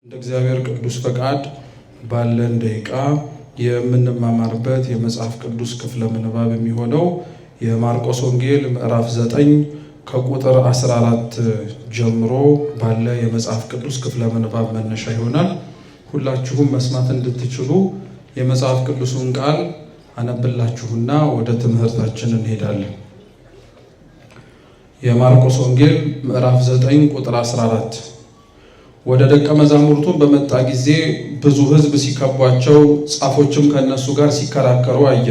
እንደ እግዚአብሔር ቅዱስ ፈቃድ ባለን ደቂቃ የምንማማርበት የመጽሐፍ ቅዱስ ክፍለ ምንባብ የሚሆነው የማርቆስ ወንጌል ምዕራፍ 9 ከቁጥር 14 ጀምሮ ባለ የመጽሐፍ ቅዱስ ክፍለ ምንባብ መነሻ ይሆናል። ሁላችሁም መስማት እንድትችሉ የመጽሐፍ ቅዱሱን ቃል አነብላችሁና ወደ ትምህርታችን እንሄዳለን። የማርቆስ ወንጌል ምዕራፍ 9 ቁጥር 14 ወደ ደቀ መዛሙርቱ በመጣ ጊዜ ብዙ ሕዝብ ሲከቧቸው ጻፎችም ከነሱ ጋር ሲከራከሩ አየ።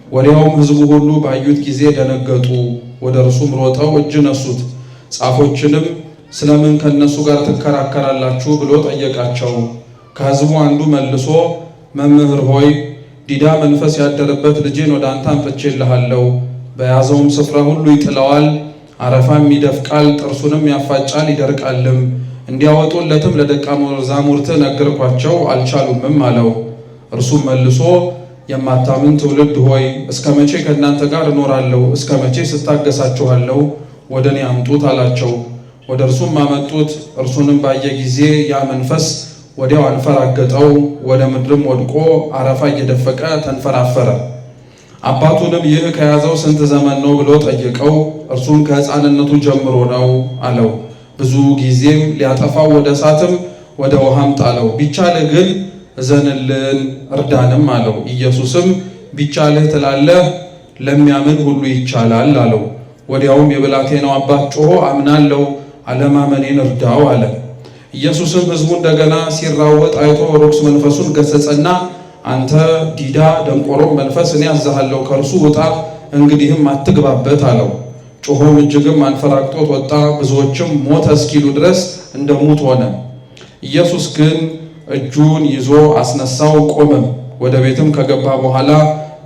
ወዲያውም ሕዝቡ ሁሉ ባዩት ጊዜ ደነገጡ፣ ወደ እርሱም ሮጠው እጅ ነሱት። ጻፎችንም ስለምን ከነሱ ጋር ትከራከራላችሁ ብሎ ጠየቃቸው። ከሕዝቡ አንዱ መልሶ መምህር ሆይ ዲዳ መንፈስ ያደረበት ልጄን ወደ አንተ አምጥቼልሃለሁ። በያዘውም ስፍራ ሁሉ ይጥለዋል፣ አረፋም ይደፍቃል፣ ጥርሱንም ያፋጫል፣ ይደርቃልም። እንዲያወጡለትም ለደቀ መዛሙርት ነገርኳቸው፣ አልቻሉምም አለው። እርሱም መልሶ የማታምን ትውልድ ሆይ እስከ መቼ ከእናንተ ጋር እኖራለሁ? እስከ መቼ ስታገሳችኋለሁ? ወደ እኔ አምጡት አላቸው። ወደ እርሱም አመጡት። እርሱንም ባየ ጊዜ ያ መንፈስ ወዲያው አንፈራገጠው፣ ወደ ምድርም ወድቆ አረፋ እየደፈቀ ተንፈራፈረ። አባቱንም ይህ ከያዘው ስንት ዘመን ነው ብሎ ጠየቀው። እርሱም ከሕፃንነቱ ጀምሮ ነው አለው። ብዙ ጊዜም ሊያጠፋው ወደ እሳትም ወደ ውሃም ጣለው። ቢቻልህ ግን እዘንልን እርዳንም አለው። ኢየሱስም ቢቻልህ ትላለህ፣ ለሚያምን ሁሉ ይቻላል አለው። ወዲያውም የብላቴናው አባት ጮሆ አምናለሁ፣ አለማመኔን እርዳው አለ። ኢየሱስም ሕዝቡ እንደገና ሲራወጥ አይቶ ርኩስ መንፈሱን ገሰጸና አንተ ዲዳ ደንቆሮም መንፈስ እኔ አዝሃለሁ፣ ከእርሱ ውጣ፣ እንግዲህም አትግባበት አለው። ጮሆም እጅግም አንፈራግጦት ወጣ። ብዙዎችም ሞተ እስኪሉ ድረስ እንደ ሙት ሆነ። ኢየሱስ ግን እጁን ይዞ አስነሳው፣ ቆመም። ወደ ቤትም ከገባ በኋላ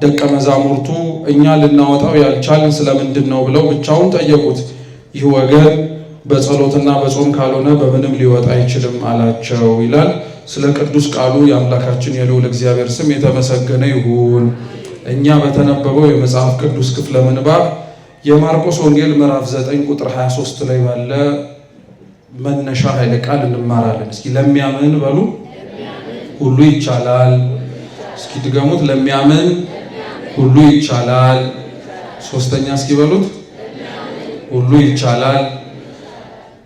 ደቀ መዛሙርቱ እኛ ልናወጣው ያልቻልን ስለምንድን ነው ብለው ብቻውን ጠየቁት። ይህ ወገን በጸሎትና በጾም ካልሆነ በምንም ሊወጣ አይችልም አላቸው ይላል። ስለ ቅዱስ ቃሉ የአምላካችን የልዑል እግዚአብሔር ስም የተመሰገነ ይሁን። እኛ በተነበበው የመጽሐፍ ቅዱስ ክፍለ ምንባብ የማርቆስ ወንጌል ምዕራፍ 9 ቁጥር 23 ላይ ባለ መነሻ ኃይለ ቃል እንማራለን። እስኪ ለሚያምን በሉ ሁሉ ይቻላል። እስኪ ድገሙት፣ ለሚያምን ሁሉ ይቻላል። ሶስተኛ እስኪ በሉት ሁሉ ይቻላል።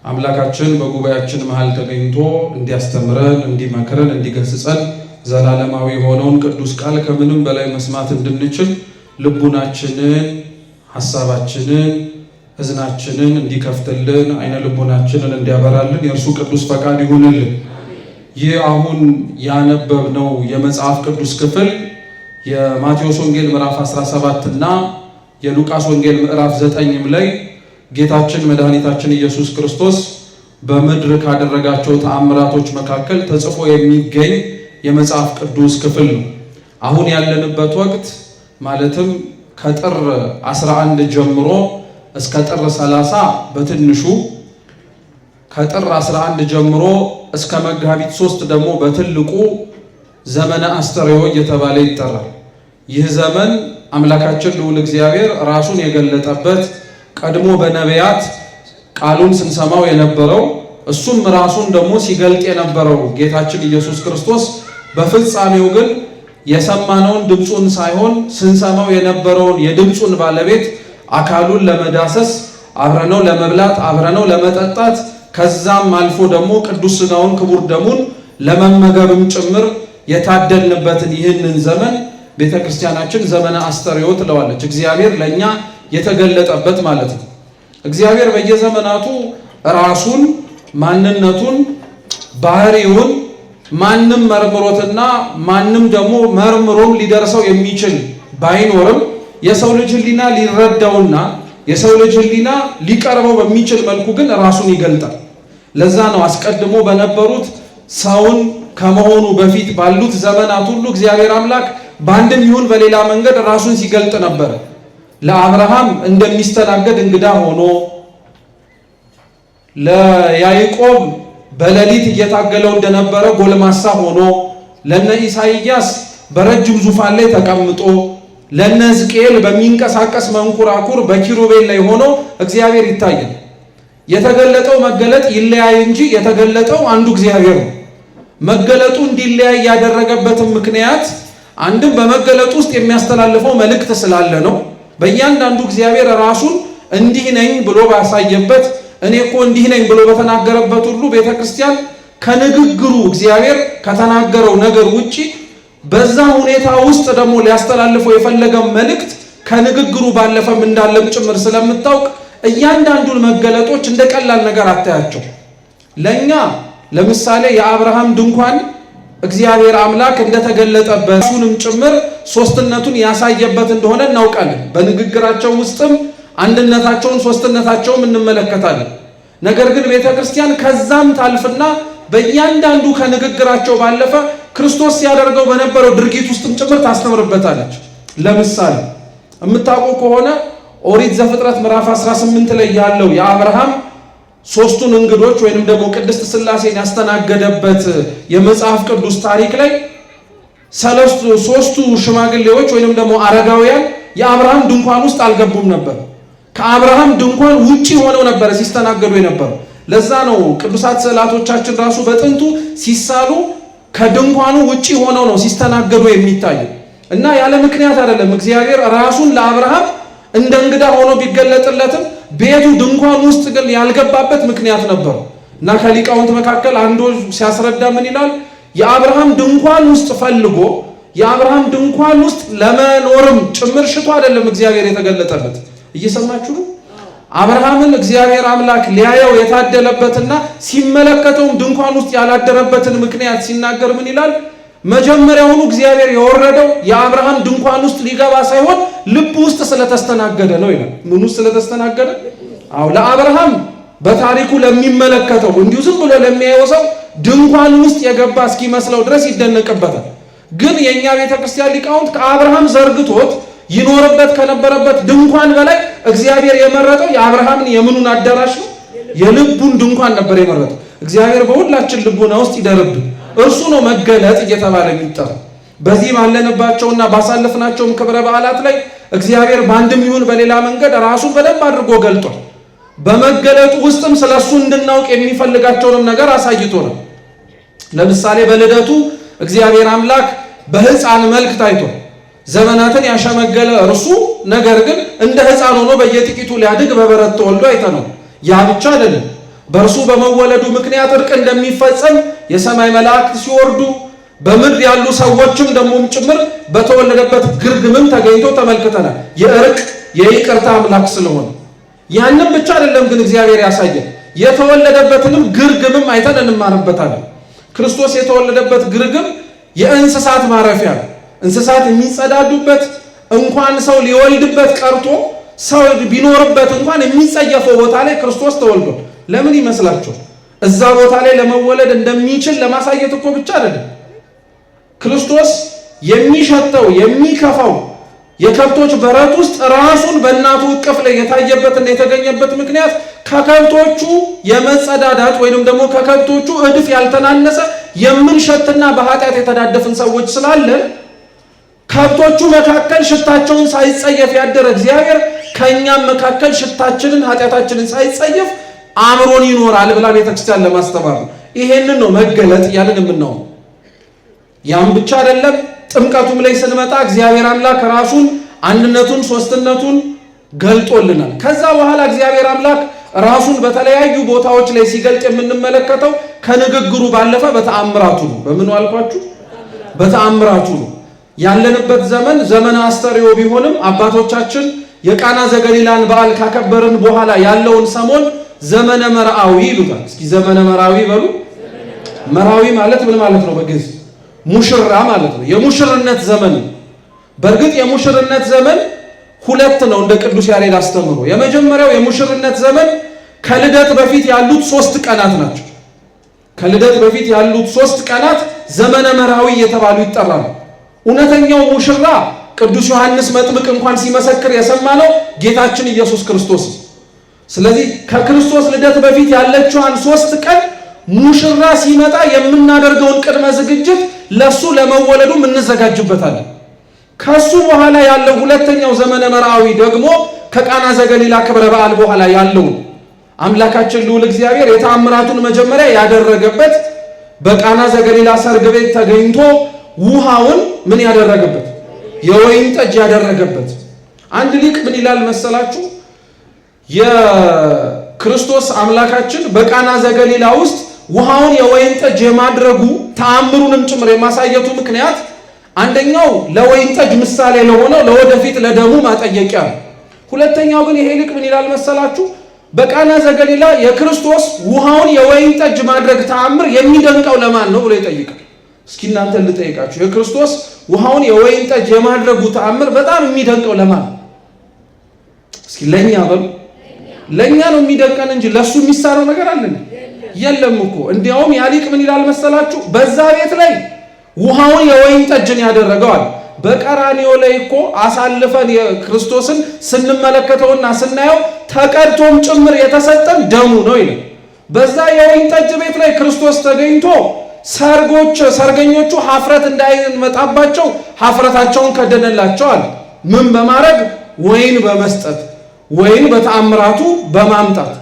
አምላካችን በጉባኤያችን መሃል ተገኝቶ እንዲያስተምረን፣ እንዲመክረን፣ እንዲገስጸን ዘላለማዊ የሆነውን ቅዱስ ቃል ከምንም በላይ መስማት እንድንችል ልቡናችንን፣ ሐሳባችንን፣ እዝናችንን እንዲከፍትልን፣ አይነ ልቡናችንን እንዲያበራልን የእርሱ ቅዱስ ፈቃድ ይሁንልን። ይህ አሁን ያነበብነው የመጽሐፍ ቅዱስ ክፍል የማቴዎስ ወንጌል ምዕራፍ 17 እና የሉቃስ ወንጌል ምዕራፍ 9 ላይ ጌታችን መድኃኒታችን ኢየሱስ ክርስቶስ በምድር ካደረጋቸው ተአምራቶች መካከል ተጽፎ የሚገኝ የመጽሐፍ ቅዱስ ክፍል ነው። አሁን ያለንበት ወቅት ማለትም ከጥር 11 ጀምሮ እስከ ጥር 30 በትንሹ፣ ከጥር 11 ጀምሮ እስከ መጋቢት 3 ደግሞ በትልቁ ዘመነ አስተርእዮ እየተባለ ይጠራል። ይህ ዘመን አምላካችን ልዑል እግዚአብሔር ራሱን የገለጠበት፣ ቀድሞ በነቢያት ቃሉን ስንሰማው የነበረው እሱም ራሱን ደግሞ ሲገልጥ የነበረው ጌታችን ኢየሱስ ክርስቶስ በፍጻሜው ግን የሰማነውን ድምፁን ሳይሆን ስንሰማው የነበረውን የድምፁን ባለቤት አካሉን ለመዳሰስ አብረነው ለመብላት አብረነው ለመጠጣት ከዛም አልፎ ደግሞ ቅዱስ ሥጋውን ክቡር ደሙን ለመመገብም ጭምር የታደልንበትን ይህንን ዘመን ቤተክርስቲያናችን ዘመነ አስተርእዮ ትለዋለች። እግዚአብሔር ለኛ የተገለጠበት ማለት ነው። እግዚአብሔር በየዘመናቱ ራሱን፣ ማንነቱን፣ ባህሪውን ማንም መርምሮትና ማንም ደግሞ መርምሮም ሊደርሰው የሚችል ባይኖርም የሰው ልጅ ሕሊና ሊረዳውና የሰው ልጅ ሕሊና ሊቀርበው በሚችል መልኩ ግን ራሱን ይገልጣል። ለዛ ነው አስቀድሞ በነበሩት ሰውን ከመሆኑ በፊት ባሉት ዘመናት ሁሉ እግዚአብሔር አምላክ በአንድም ይሁን በሌላ መንገድ ራሱን ሲገልጥ ነበር። ለአብርሃም እንደሚስተናገድ እንግዳ ሆኖ፣ ለያዕቆብ በሌሊት እየታገለው እንደነበረ ጎልማሳ ሆኖ፣ ለነ ኢሳይያስ በረጅም ዙፋን ላይ ተቀምጦ፣ ለነ ሕዝቅኤል በሚንቀሳቀስ መንኩራኩር በኪሩቤል ላይ ሆኖ እግዚአብሔር ይታያል። የተገለጠው መገለጥ ይለያይ እንጂ የተገለጠው አንዱ እግዚአብሔር ነው። መገለጡ እንዲለያይ ያደረገበት ምክንያት አንድም በመገለጡ ውስጥ የሚያስተላልፈው መልእክት ስላለ ነው። በእያንዳንዱ እግዚአብሔር ራሱን እንዲህ ነኝ ብሎ ባሳየበት እኔ እኮ እንዲህ ነኝ ብሎ በተናገረበት ሁሉ ቤተክርስቲያን ከንግግሩ እግዚአብሔር ከተናገረው ነገር ውጪ በዛ ሁኔታ ውስጥ ደግሞ ሊያስተላልፈው የፈለገው መልእክት ከንግግሩ ባለፈም እንዳለም ጭምር ስለምታውቅ እያንዳንዱን መገለጦች እንደ ቀላል ነገር አታያቸው። ለኛ ለምሳሌ የአብርሃም ድንኳን እግዚአብሔር አምላክ እንደተገለጠበት እሱንም ጭምር ሶስትነቱን ያሳየበት እንደሆነ እናውቃለን። በንግግራቸው ውስጥም አንድነታቸውን ሶስትነታቸውን እንመለከታለን። ነገር ግን ቤተክርስቲያን ከዛም ታልፍና በእያንዳንዱ ከንግግራቸው ባለፈ ክርስቶስ ሲያደርገው በነበረው ድርጊት ውስጥም ጭምር ታስተምርበታለች። ለምሳሌ የምታውቁ ከሆነ ኦሪት ዘፍጥረት ምዕራፍ 18 ላይ ያለው የአብርሃም ሶስቱን እንግዶች ወይንም ደግሞ ቅድስት ሥላሴን ያስተናገደበት የመጽሐፍ ቅዱስ ታሪክ ላይ ሶስቱ ሽማግሌዎች ወይንም ደግሞ አረጋውያን የአብርሃም ድንኳን ውስጥ አልገቡም ነበር። ከአብርሃም ድንኳን ውጪ ሆነው ነበር ሲስተናገዱ የነበረው። ለዛ ነው ቅዱሳት ስዕላቶቻችን ራሱ በጥንቱ ሲሳሉ ከድንኳኑ ውጪ ሆነው ነው ሲስተናገዱ የሚታዩ እና ያለ ምክንያት አይደለም። እግዚአብሔር ራሱን ለአብርሃም እንደ እንግዳ ሆኖ ቢገለጥለትም ቤቱ ድንኳን ውስጥ ግን ያልገባበት ምክንያት ነበር እና ከሊቃውንት መካከል አንዱ ሲያስረዳ ምን ይላል? የአብርሃም ድንኳን ውስጥ ፈልጎ የአብርሃም ድንኳን ውስጥ ለመኖርም ጭምር ሽቶ አይደለም እግዚአብሔር የተገለጠለት። እየሰማችሁ ነው? አብርሃምን እግዚአብሔር አምላክ ሊያየው የታደለበትና ሲመለከተውም ድንኳን ውስጥ ያላደረበትን ምክንያት ሲናገር ምን ይላል? መጀመሪያውኑ እግዚአብሔር የወረደው የአብርሃም ድንኳን ውስጥ ሊገባ ሳይሆን ልብ ውስጥ ስለተስተናገደ ነው ይላል። ምን ውስጥ ስለተስተናገደ? አዎ ለአብርሃም በታሪኩ ለሚመለከተው እንዲሁ ዝም ብሎ ለሚያየው ሰው ድንኳን ውስጥ የገባ እስኪመስለው ድረስ ይደነቅበታል። ግን የኛ ቤተክርስቲያን ሊቃውንት ከአብርሃም ዘርግቶት ይኖርበት ከነበረበት ድንኳን በላይ እግዚአብሔር የመረጠው የአብርሃምን የምኑን አዳራሽ ነው? የልቡን ድንኳን ነበር የመረጠው። እግዚአብሔር በሁላችን ልቡና ውስጥ ይደርብን። እርሱ ነው መገለጥ እየተባለ የሚጠራው። በዚህ ባለንባቸውና ባሳለፍናቸውም ክብረ በዓላት ላይ እግዚአብሔር በአንድም ይሁን በሌላ መንገድ ራሱን በደንብ አድርጎ ገልጧል። በመገለጡ ውስጥም ስለሱ እንድናውቅ የሚፈልጋቸውንም ነገር አሳይቶ ነው። ለምሳሌ በልደቱ እግዚአብሔር አምላክ በሕፃን መልክ ታይቶ ዘመናትን ያሸመገለ እርሱ ነገር ግን እንደ ሕፃን ሆኖ በየጥቂቱ ሊያድግ በበረት ተወልዶ አይተነው። ያ ብቻ አይደለም። በእርሱ በመወለዱ ምክንያት እርቅ እንደሚፈጸም የሰማይ መላእክት ሲወርዱ በምድር ያሉ ሰዎችም ደሞም ጭምር በተወለደበት ግርግምም ተገኝቶ ተመልክተናል። የእርቅ የይቅርታ አምላክ ስለሆነ ያንን ብቻ አይደለም ግን እግዚአብሔር ያሳየን የተወለደበትንም ግርግምም አይተን እንማርበታለን። ክርስቶስ የተወለደበት ግርግም የእንስሳት ማረፊያ ነው። እንስሳት የሚጸዳዱበት እንኳን ሰው ሊወልድበት ቀርቶ ሰው ቢኖርበት እንኳን የሚጸየፈው ቦታ ላይ ክርስቶስ ተወልዷል። ለምን ይመስላችኋል? እዛ ቦታ ላይ ለመወለድ እንደሚችል ለማሳየት እኮ ብቻ አይደለም። ክርስቶስ የሚሸተው የሚከፋው የከብቶች በረት ውስጥ ራሱን በእናቱ እቅፍ ላይ የታየበትና የተገኘበት ምክንያት ከከብቶቹ የመጸዳዳት ወይንም ደግሞ ከከብቶቹ እድፍ ያልተናነሰ የምንሸትና በኃጢአት የተዳደፍን ሰዎች ስላለን ከብቶቹ መካከል ሽታቸውን ሳይጸየፍ ያደረ እግዚአብሔር ከእኛም መካከል ሽታችንን ኃጢአታችንን ሳይጸየፍ አምሮን ይኖራል ብላ ቤተክርስቲያን ለማስተማር ነው። ይሄንን ነው መገለጥ እያልን የምናው። ያም ብቻ አይደለም። ጥምቀቱም ላይ ስንመጣ እግዚአብሔር አምላክ ራሱን አንድነቱን ሶስትነቱን ገልጦልናል። ከዛ በኋላ እግዚአብሔር አምላክ ራሱን በተለያዩ ቦታዎች ላይ ሲገልጥ የምንመለከተው ከንግግሩ ባለፈ በተአምራቱ ነው። በምን አልኳችሁ? በተአምራቱ ነው። ያለንበት ዘመን ዘመነ አስተርእዮ ቢሆንም አባቶቻችን የቃና ዘገሊላን በዓል ካከበርን በኋላ ያለውን ሰሞን ዘመነ መርዓዊ ይሉታል። እስኪ ዘመነ መርዓዊ በሉ። መርዓዊ ማለት ምን ማለት ነው? በግዕዝ ሙሽራ ማለት ነው። የሙሽርነት ዘመን። በእርግጥ የሙሽርነት ዘመን ሁለት ነው እንደ ቅዱስ ያሬድ አስተምሮ። የመጀመሪያው የሙሽርነት ዘመን ከልደት በፊት ያሉት 3 ቀናት ናቸው። ከልደት በፊት ያሉት 3 ቀናት ዘመነ መርዓዊ እየተባሉ ይጠራሉ። እውነተኛው ሙሽራ ቅዱስ ዮሐንስ መጥምቅ እንኳን ሲመሰክር የሰማነው ጌታችን ኢየሱስ ክርስቶስ። ስለዚህ ከክርስቶስ ልደት በፊት ያለችዋን 3 ቀን ሙሽራ ሲመጣ የምናደርገውን ቅድመ ዝግጅት ለሱ ለመወለዱ እንዘጋጅበታለን። ከሱ በኋላ ያለው ሁለተኛው ዘመነ መርዓዊ ደግሞ ከቃና ዘገሊላ ክብረ በዓል በኋላ ያለው አምላካችን ልዑል እግዚአብሔር የተአምራቱን መጀመሪያ ያደረገበት በቃና ዘገሊላ ሰርግ ቤት ተገኝቶ ውሃውን ምን ያደረገበት? የወይን ጠጅ ያደረገበት። አንድ ሊቅ ምን ይላል መሰላችሁ? የክርስቶስ አምላካችን በቃና ዘገሊላ ውስጥ ውሃውን የወይን ጠጅ የማድረጉ ተአምሩንም ጭምር የማሳየቱ ምክንያት አንደኛው ለወይን ጠጅ ምሳሌ ለሆነው ለወደፊት ለደሙ ማጠየቂያ ነው። ሁለተኛው ግን ይሄ ሊቅ ምን ይላል መሰላችሁ? በቃና ዘገሊላ የክርስቶስ ውሃውን የወይን ጠጅ ማድረግ ተአምር የሚደንቀው ለማን ነው ብሎ ይጠይቃል። እስኪ እናንተ ልጠይቃችሁ፣ የክርስቶስ ውሃውን የወይን ጠጅ የማድረጉ ተአምር በጣም የሚደንቀው ለማን ነው? እስኪ ለኛ በሉ። ለኛ ነው የሚደንቀን እንጂ ለሱ የሚሳነው ነገር አለ የለም እኮ። እንዲያውም ያ ሊቅ ምን ይላል መሰላችሁ? በዛ ቤት ላይ ውሃውን የወይን ጠጅን ያደረገዋል። በቀራንዮ ላይ እኮ አሳልፈን የክርስቶስን ስንመለከተውና ስናየው ተቀድቶም ጭምር የተሰጠን ደሙ ነው ይላል። በዛ የወይን ጠጅ ቤት ላይ ክርስቶስ ተገኝቶ ሰርገኞቹ ሀፍረት እንዳይመጣባቸው ሀፍረታቸውን ከደነላቸዋል። ምን በማድረግ? ወይን በመስጠት ወይን በተአምራቱ በማምጣት።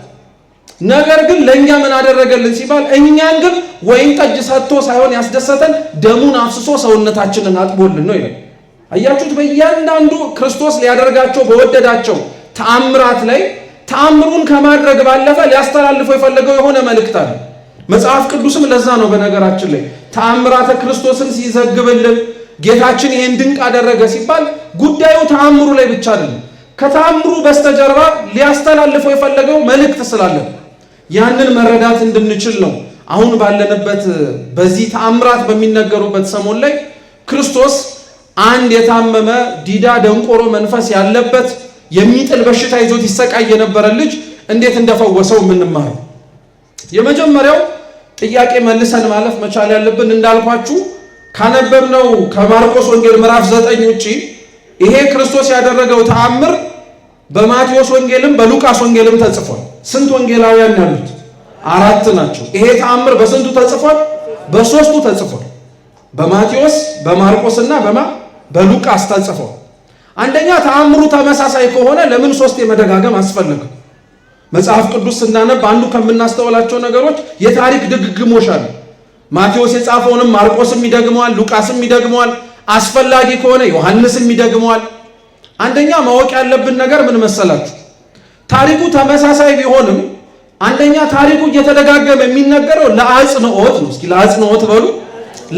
ነገር ግን ለኛ ምን አደረገልን ሲባል እኛን ግን ወይን ጠጅ ሰጥቶ ሳይሆን ያስደሰተን ደሙን አፍስሶ ሰውነታችንን አጥቦልን ነው ይላል። አያችሁት? በእያንዳንዱ ክርስቶስ ሊያደርጋቸው በወደዳቸው ተአምራት ላይ ተአምሩን ከማድረግ ባለፈ ሊያስተላልፈው የፈለገው የሆነ መልእክት አለ። መጽሐፍ ቅዱስም ለዛ ነው በነገራችን ላይ ተአምራተ ክርስቶስን ሲዘግብልን ጌታችን ይሄን ድንቅ አደረገ ሲባል ጉዳዩ ተአምሩ ላይ ብቻ አይደለም። ከተአምሩ በስተጀርባ ሊያስተላልፈው የፈለገው መልእክት ስላለ ያንን መረዳት እንድንችል ነው። አሁን ባለንበት በዚህ ተአምራት በሚነገሩበት ሰሞን ላይ ክርስቶስ አንድ የታመመ ዲዳ ደንቆሮ መንፈስ ያለበት የሚጥል በሽታ ይዞት ይሰቃይ የነበረ ልጅ እንዴት እንደፈወሰው የምንማረው። የመጀመሪያው ጥያቄ መልሰን ማለፍ መቻል ያለብን እንዳልኳችሁ ካነበብነው ከማርቆስ ወንጌል ምዕራፍ 9 ውጪ ይሄ ክርስቶስ ያደረገው ተአምር በማቴዎስ ወንጌልም በሉቃስ ወንጌልም ተጽፏል። ስንት ወንጌላውያን ያሉት? 4 ናቸው። ይሄ ተአምር በስንቱ ተጽፏል? በ3ቱ ተጽፏል። በማቴዎስ በማርቆስና በሉቃስ ተጽፏል። አንደኛ ተአምሩ ተመሳሳይ ከሆነ ለምን 3 የመደጋገም አስፈለገ? መጽሐፍ ቅዱስ ስናነብ አንዱ ከምናስተውላቸው ነገሮች የታሪክ ድግግሞሽ አለ። ማቴዎስ የጻፈውንም ማርቆስም ይደግመዋል፣ ሉቃስም ይደግመዋል፣ አስፈላጊ ከሆነ ዮሐንስም ይደግመዋል። አንደኛ ማወቅ ያለብን ነገር ምን መሰላችሁ? ታሪኩ ተመሳሳይ ቢሆንም አንደኛ ታሪኩ እየተደጋገመ የሚነገረው ለአጽንኦት ነው። እስኪ ለአጽንኦት በሉ።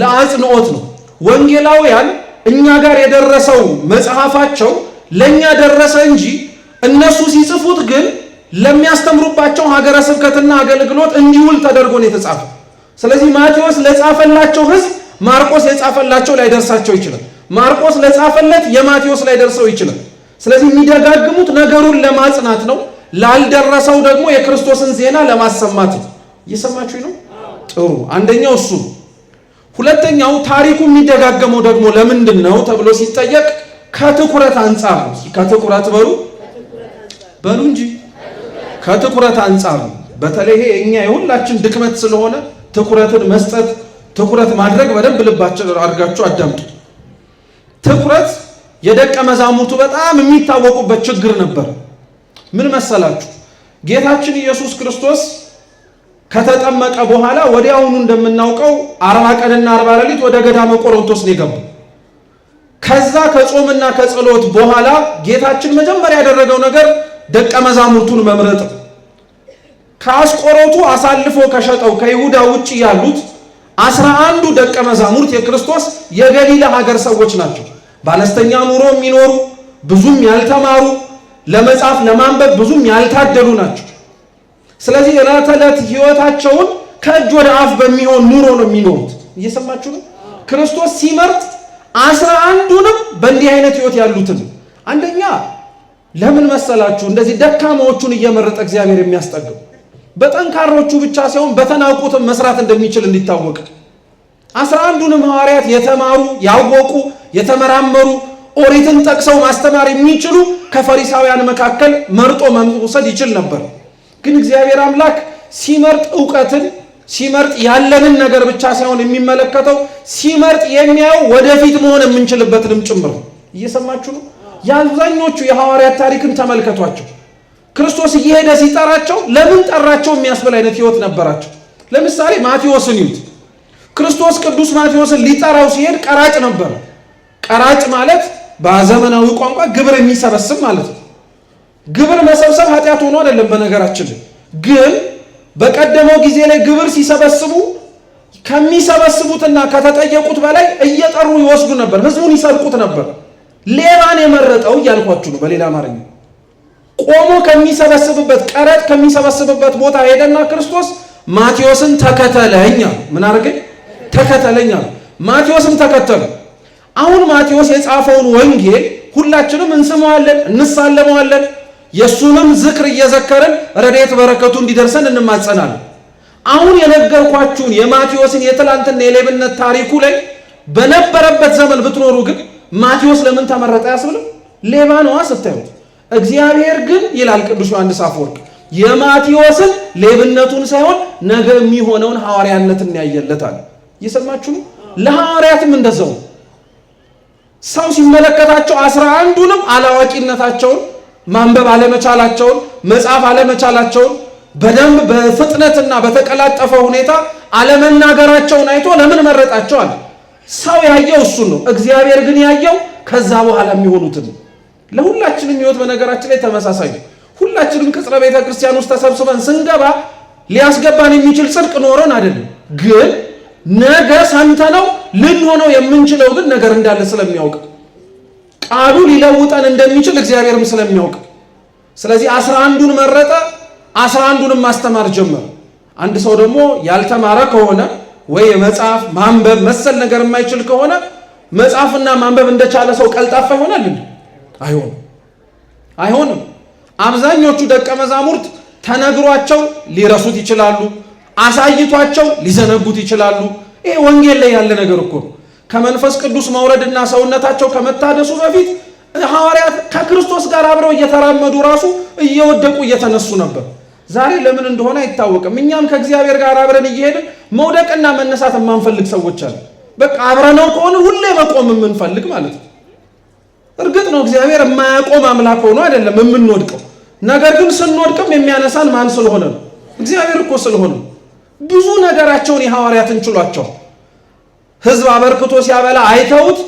ለአጽንኦት ነው። ወንጌላውያን እኛ ጋር የደረሰው መጽሐፋቸው ለኛ ደረሰ እንጂ እነሱ ሲጽፉት ግን ለሚያስተምሩባቸው ሀገረ ስብከትና አገልግሎት እንዲውል ተደርጎ ነው የተጻፈው። ስለዚህ ማቴዎስ ለጻፈላቸው ሕዝብ ማርቆስ የጻፈላቸው ላይ ደርሳቸው ይችላል። ማርቆስ ለጻፈለት የማቴዎስ ላይ ደርሰው ይችላል። ስለዚህ የሚደጋግሙት ነገሩን ለማጽናት ነው። ላልደረሰው ደግሞ የክርስቶስን ዜና ለማሰማት ነው። እየሰማችሁ ነው? ጥሩ። አንደኛው እሱ ነው። ሁለተኛው ታሪኩ የሚደጋገመው ደግሞ ለምንድን ነው ተብሎ ሲጠየቅ ከትኩረት አንጻር ነው። ከትኩረት በሉ እንጂ ከትኩረት አንጻር ነው። በተለይ ይሄ እኛ የሁላችን ድክመት ስለሆነ ትኩረትን መስጠት ትኩረት ማድረግ በደንብ ልባችን አድርጋችሁ አዳምጡ። ትኩረት የደቀ መዛሙርቱ በጣም የሚታወቁበት ችግር ነበር። ምን መሰላችሁ? ጌታችን ኢየሱስ ክርስቶስ ከተጠመቀ በኋላ ወዲያውኑ እንደምናውቀው 40 ቀንና 40 ሌሊት ወደ ገዳመ ቆሮንቶስ ነው የገባው። ከዛ ከጾምና ከጸሎት በኋላ ጌታችን መጀመሪያ ያደረገው ነገር ደቀ መዛሙርቱን መምረጥ ነው። ከአስቆሮቱ አሳልፎ ከሸጠው ከይሁዳ ውጪ ያሉት 11 ደቀ መዛሙርት የክርስቶስ የገሊላ ሀገር ሰዎች ናቸው። በአነስተኛ ኑሮ የሚኖሩ ብዙም ያልተማሩ ለመጻፍ ለማንበብ ብዙም ያልታደሉ ናቸው። ስለዚህ ዕለት ዕለት ህይወታቸውን ከእጅ ወደ አፍ በሚሆን ኑሮ ነው የሚኖሩት። እየሰማችሁ ነው? ክርስቶስ ሲመርጥ 11ዱንም በእንዲህ አይነት ህይወት ያሉትን አንደኛ ለምን መሰላችሁ እንደዚህ ደካማዎቹን እየመረጠ እግዚአብሔር የሚያስጠግም በጠንካሮቹ ብቻ ሳይሆን በተናቁትም መስራት እንደሚችል እንዲታወቅ 11ዱንም ሐዋርያት የተማሩ ያወቁ የተመራመሩ ኦሪትን ጠቅሰው ማስተማር የሚችሉ ከፈሪሳውያን መካከል መርጦ መውሰድ ይችል ነበር። ግን እግዚአብሔር አምላክ ሲመርጥ ዕውቀትን ሲመርጥ ያለንን ነገር ብቻ ሳይሆን የሚመለከተው ሲመርጥ የሚያየው ወደፊት መሆን የምንችልበትንም ጭምር። እየሰማችሁ ነው? የአብዛኞቹ የሐዋርያት ታሪክን ተመልከቷቸው። ክርስቶስ እየሄደ ሲጠራቸው ለምን ጠራቸው የሚያስብል አይነት ህይወት ነበራቸው። ለምሳሌ ማቴዎስን ይዩት። ክርስቶስ ቅዱስ ማቴዎስን ሊጠራው ሲሄድ ቀራጭ ነበር። ቀራጭ ማለት በዘመናዊ ቋንቋ ግብር የሚሰበስብ ማለት ነው። ግብር መሰብሰብ ኃጢአት ሆኖ አይደለም። በነገራችን ግን በቀደመው ጊዜ ላይ ግብር ሲሰበስቡ ከሚሰበስቡትና ከተጠየቁት በላይ እየጠሩ ይወስዱ ነበር። ህዝቡን ይሰርቁት ነበር። ሌባን የመረጠው እያልኳችሁ ነው። በሌላ አማርኛ ቆሞ ከሚሰበስብበት ቀረጥ ከሚሰበስብበት ቦታ ሄደና ክርስቶስ ማቴዎስን ተከተለኝ። ምን አድርገኝ? ተከተለኝ። ማቴዎስን ተከተለ። አሁን ማቴዎስ የጻፈውን ወንጌል ሁላችንም እንስማዋለን፣ እንሳለመዋለን። የሱንም ዝክር እየዘከርን ረድኤት በረከቱ እንዲደርሰን እንማጸናለን። አሁን የነገርኳችሁን የማቴዎስን የትላንትና የሌብነት ታሪኩ ላይ በነበረበት ዘመን ብትኖሩ ግን ማቴዎስ ለምን ተመረጠ ያስብልም? ሌባ ነዋ ስታዩት። እግዚአብሔር ግን ይላል ቅዱስ ዮሐንስ አፈወርቅ የማቴዎስን ሌብነቱን ሳይሆን ነገ የሚሆነውን ሐዋርያነትን ያየለታል። እየሰማችሁ ነው። ለሐዋርያትም እንደዛው ሰው ሲመለከታቸው 11ዱንም አላዋቂነታቸውን፣ ማንበብ አለመቻላቸውን፣ መጻፍ አለመቻላቸውን፣ በደንብ በፍጥነትና በተቀላጠፈ ሁኔታ አለመናገራቸውን አይቶ ለምን መረጣቸው አለ። ሰው ያየው እሱን ነው። እግዚአብሔር ግን ያየው ከዛ በኋላ የሚሆኑትን። ለሁላችንም ሕይወት በነገራችን ላይ ተመሳሳይ ነው። ሁላችንም ቅጽረ ቤተ ክርስቲያን ውስጥ ተሰብስበን ስንገባ ሊያስገባን የሚችል ጽድቅ ኖረን አይደለም። ግን ነገ ሰምተነው ልንሆነው የምንችለው ግን ነገር እንዳለ ስለሚያውቅ ቃሉ ሊለውጠን እንደሚችል እግዚአብሔርም ስለሚያውቅ ስለዚህ 11ዱን መረጠ። 11ዱንም ማስተማር ጀመረ። አንድ ሰው ደግሞ ያልተማረ ከሆነ ወይ መጽሐፍ ማንበብ መሰል ነገር የማይችል ከሆነ መጽሐፍና ማንበብ እንደቻለ ሰው ቀልጣፋ ይሆናል እንዴ? አይሆንም። አብዛኞቹ ደቀ መዛሙርት ተነግሯቸው ሊረሱት ይችላሉ። አሳይቷቸው ሊዘነጉት ይችላሉ። ይሄ ወንጌል ላይ ያለ ነገር እኮ ነው። ከመንፈስ ቅዱስ መውረድና ሰውነታቸው ከመታደሱ በፊት ሐዋርያት ከክርስቶስ ጋር አብረው እየተራመዱ ራሱ እየወደቁ እየተነሱ ነበር። ዛሬ ለምን እንደሆነ አይታወቅም። እኛም ከእግዚአብሔር ጋር አብረን እየሄድን መውደቅና መነሳት የማንፈልግ ሰዎች አሉ። በቃ አብረነው ከሆነ ሁሌ መቆም የምንፈልግ ማለት ነው። እርግጥ ነው እግዚአብሔር የማያቆም አምላክ ሆኖ አይደለም የምንወድቀው። ነገር ግን ስንወድቅም የሚያነሳን ማን ስለሆነ ነው? እግዚአብሔር እኮ ስለሆነ። ብዙ ነገራቸውን የሐዋርያትን ችሏቸው ሕዝብ አበርክቶ ሲያበላ አይተውት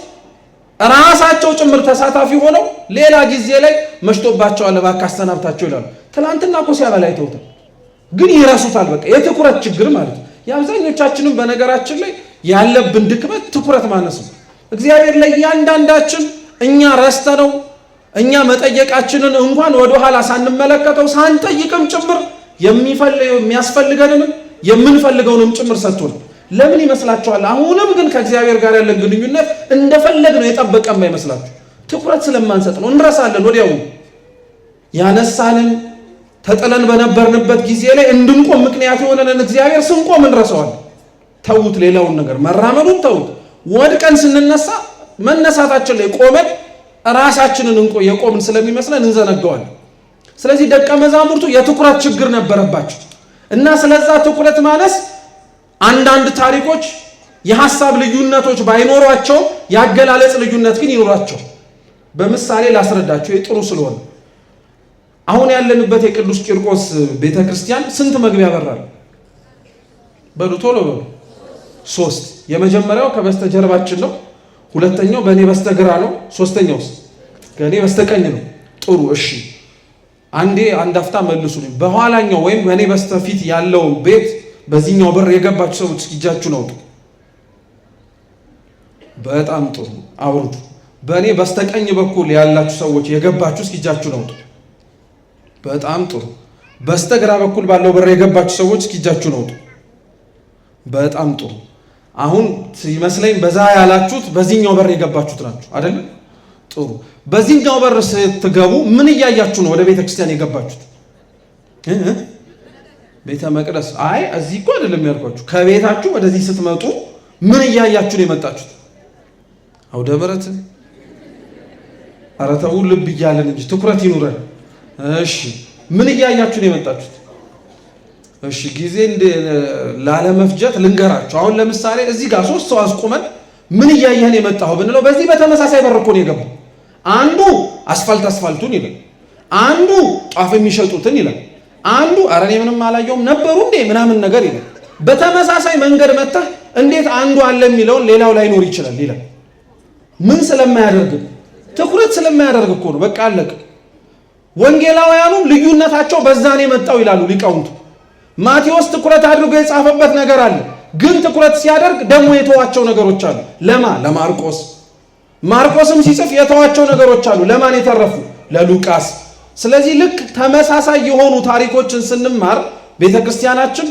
ራሳቸው ጭምር ተሳታፊ ሆነው ሌላ ጊዜ ላይ መሽቶባቸዋል እባክህ አሰናብታቸው ይላሉ። ትናንትና እኮ ሲያበላ አይተውት ግን ይረሱታል። በቃ የትኩረት ችግር ማለት ነው። የአብዛኞቻችንም በነገራችን ላይ ያለብን ድክመት ትኩረት ማነስ ነው። እግዚአብሔር ላይ እያንዳንዳችን እኛ ረስተነው እኛ መጠየቃችንን እንኳን ወደኋላ ሳንመለከተው ሳንጠይቅም ጭምር የሚያስፈልገንንም የምንፈልገውንም ጭምር ሰጥቶናል። ለምን ይመስላችኋል? አሁንም ግን ከእግዚአብሔር ጋር ያለን ግንኙነት እንደፈለግ ነው የጠበቀም አይመስላችሁ? ትኩረት ስለማንሰጥ ነው። እንረሳለን። ወዲያው ያነሳንን ተጥለን በነበርንበት ጊዜ ላይ እንድንቆም ምክንያት የሆነንን እግዚአብሔር ስንቆም እንረሳዋለን። ተውት፣ ሌላውን ነገር መራመዱን ተውት። ወድቀን ስንነሳ መነሳታችን ላይ ቆመን ራሳችንን የቆምን ስለሚመስለን እንዘነጋዋለን። ስለዚህ ደቀ መዛሙርቱ የትኩረት ችግር ነበረባቸው እና ስለዛ ትኩረት ማነስ አንዳንድ ታሪኮች የሐሳብ ልዩነቶች ባይኖሯቸው ያገላለጽ ልዩነት ግን ይኖራቸው። በምሳሌ ላስረዳቸው ጥሩ ስለሆነ አሁን ያለንበት የቅዱስ ቂርቆስ ቤተክርስቲያን ስንት መግቢያ በራል? በሉ ቶሎ በሉ። 3። የመጀመሪያው ከበስተጀርባችን ነው። ሁለተኛው በእኔ በስተግራ ነው። ሶስተኛውስ ከእኔ በስተቀኝ ነው። ጥሩ እሺ። አንድ አፍታ መልሱልኝ። በኋላኛው ወይም በእኔ በስተፊት ያለው ቤት በዚህኛው በር የገባችሁ ሰዎች እጃችሁ ነው። በጣም ጥሩ አውርዱ። በእኔ በስተቀኝ በኩል ያላችሁ ሰዎች የገባችሁ እጃችሁ ነው። በጣም ጥሩ። በስተግራ በኩል ባለው በር የገባችሁ ሰዎች እጃችሁ ነው። በጣም ጥሩ። አሁን ይመስለኝ በዛ ያላችሁት በዚህኛው በር የገባችሁት ናችሁ አይደል? ጥሩ። በዚህኛው በር ስትገቡ ምን እያያችሁ ነው ወደ ቤተ ክርስቲያን የገባችሁት? ቤተ መቅደስ። አይ እዚህ እኮ አይደለም ያልኳችሁ። ከቤታችሁ ወደዚህ ስትመጡ ምን እያያችሁ ነው የመጣችሁት? አውደ ምሕረት። ኧረ ተው ልብ እያለን እንጂ ትኩረት ይኑረን። እሺ ምን እያያችሁ ነው የመጣችሁት? እሺ ጊዜ ላለመፍጀት ልንገራችሁ። አሁን ለምሳሌ እዚህ ጋር 3 ሰው አስቆመን ምን እያየህን የመጣኸው ብንለው በዚህ በተመሳሳይ በር እኮ ነው የገባው። አንዱ አስፋልቱን ይላል፣ አንዱ ጧፍ የሚሸጡትን ይላል፣ አንዱ ኧረ እኔ ምንም አላየሁም ነበሩ እንዴ ምናምን ነገር ይላል። በተመሳሳይ መንገድ መጥተህ እንዴት አንዱ አለ የሚለውን ሌላው ላይ ኖር ይችላል ይላል። ምን ስለማያደርግ? ትኩረት ስለማያደርግ እኮ ነው። በቃ አለቀ። ወንጌላውያኑም ልዩነታቸው በዛኔ መጣው ይላሉ ሊቃውንቱ። ማቴዎስ ትኩረት አድርጎ የጻፈበት ነገር አለ፣ ግን ትኩረት ሲያደርግ ደግሞ የተዋቸው ነገሮች አሉ። ለማርቆስ ማርቆስም ሲጽፍ የተዋቸው ነገሮች አሉ። ለማን የተረፉ? ለሉቃስ። ስለዚህ ልክ ተመሳሳይ የሆኑ ታሪኮችን ስንማር ቤተክርስቲያናችን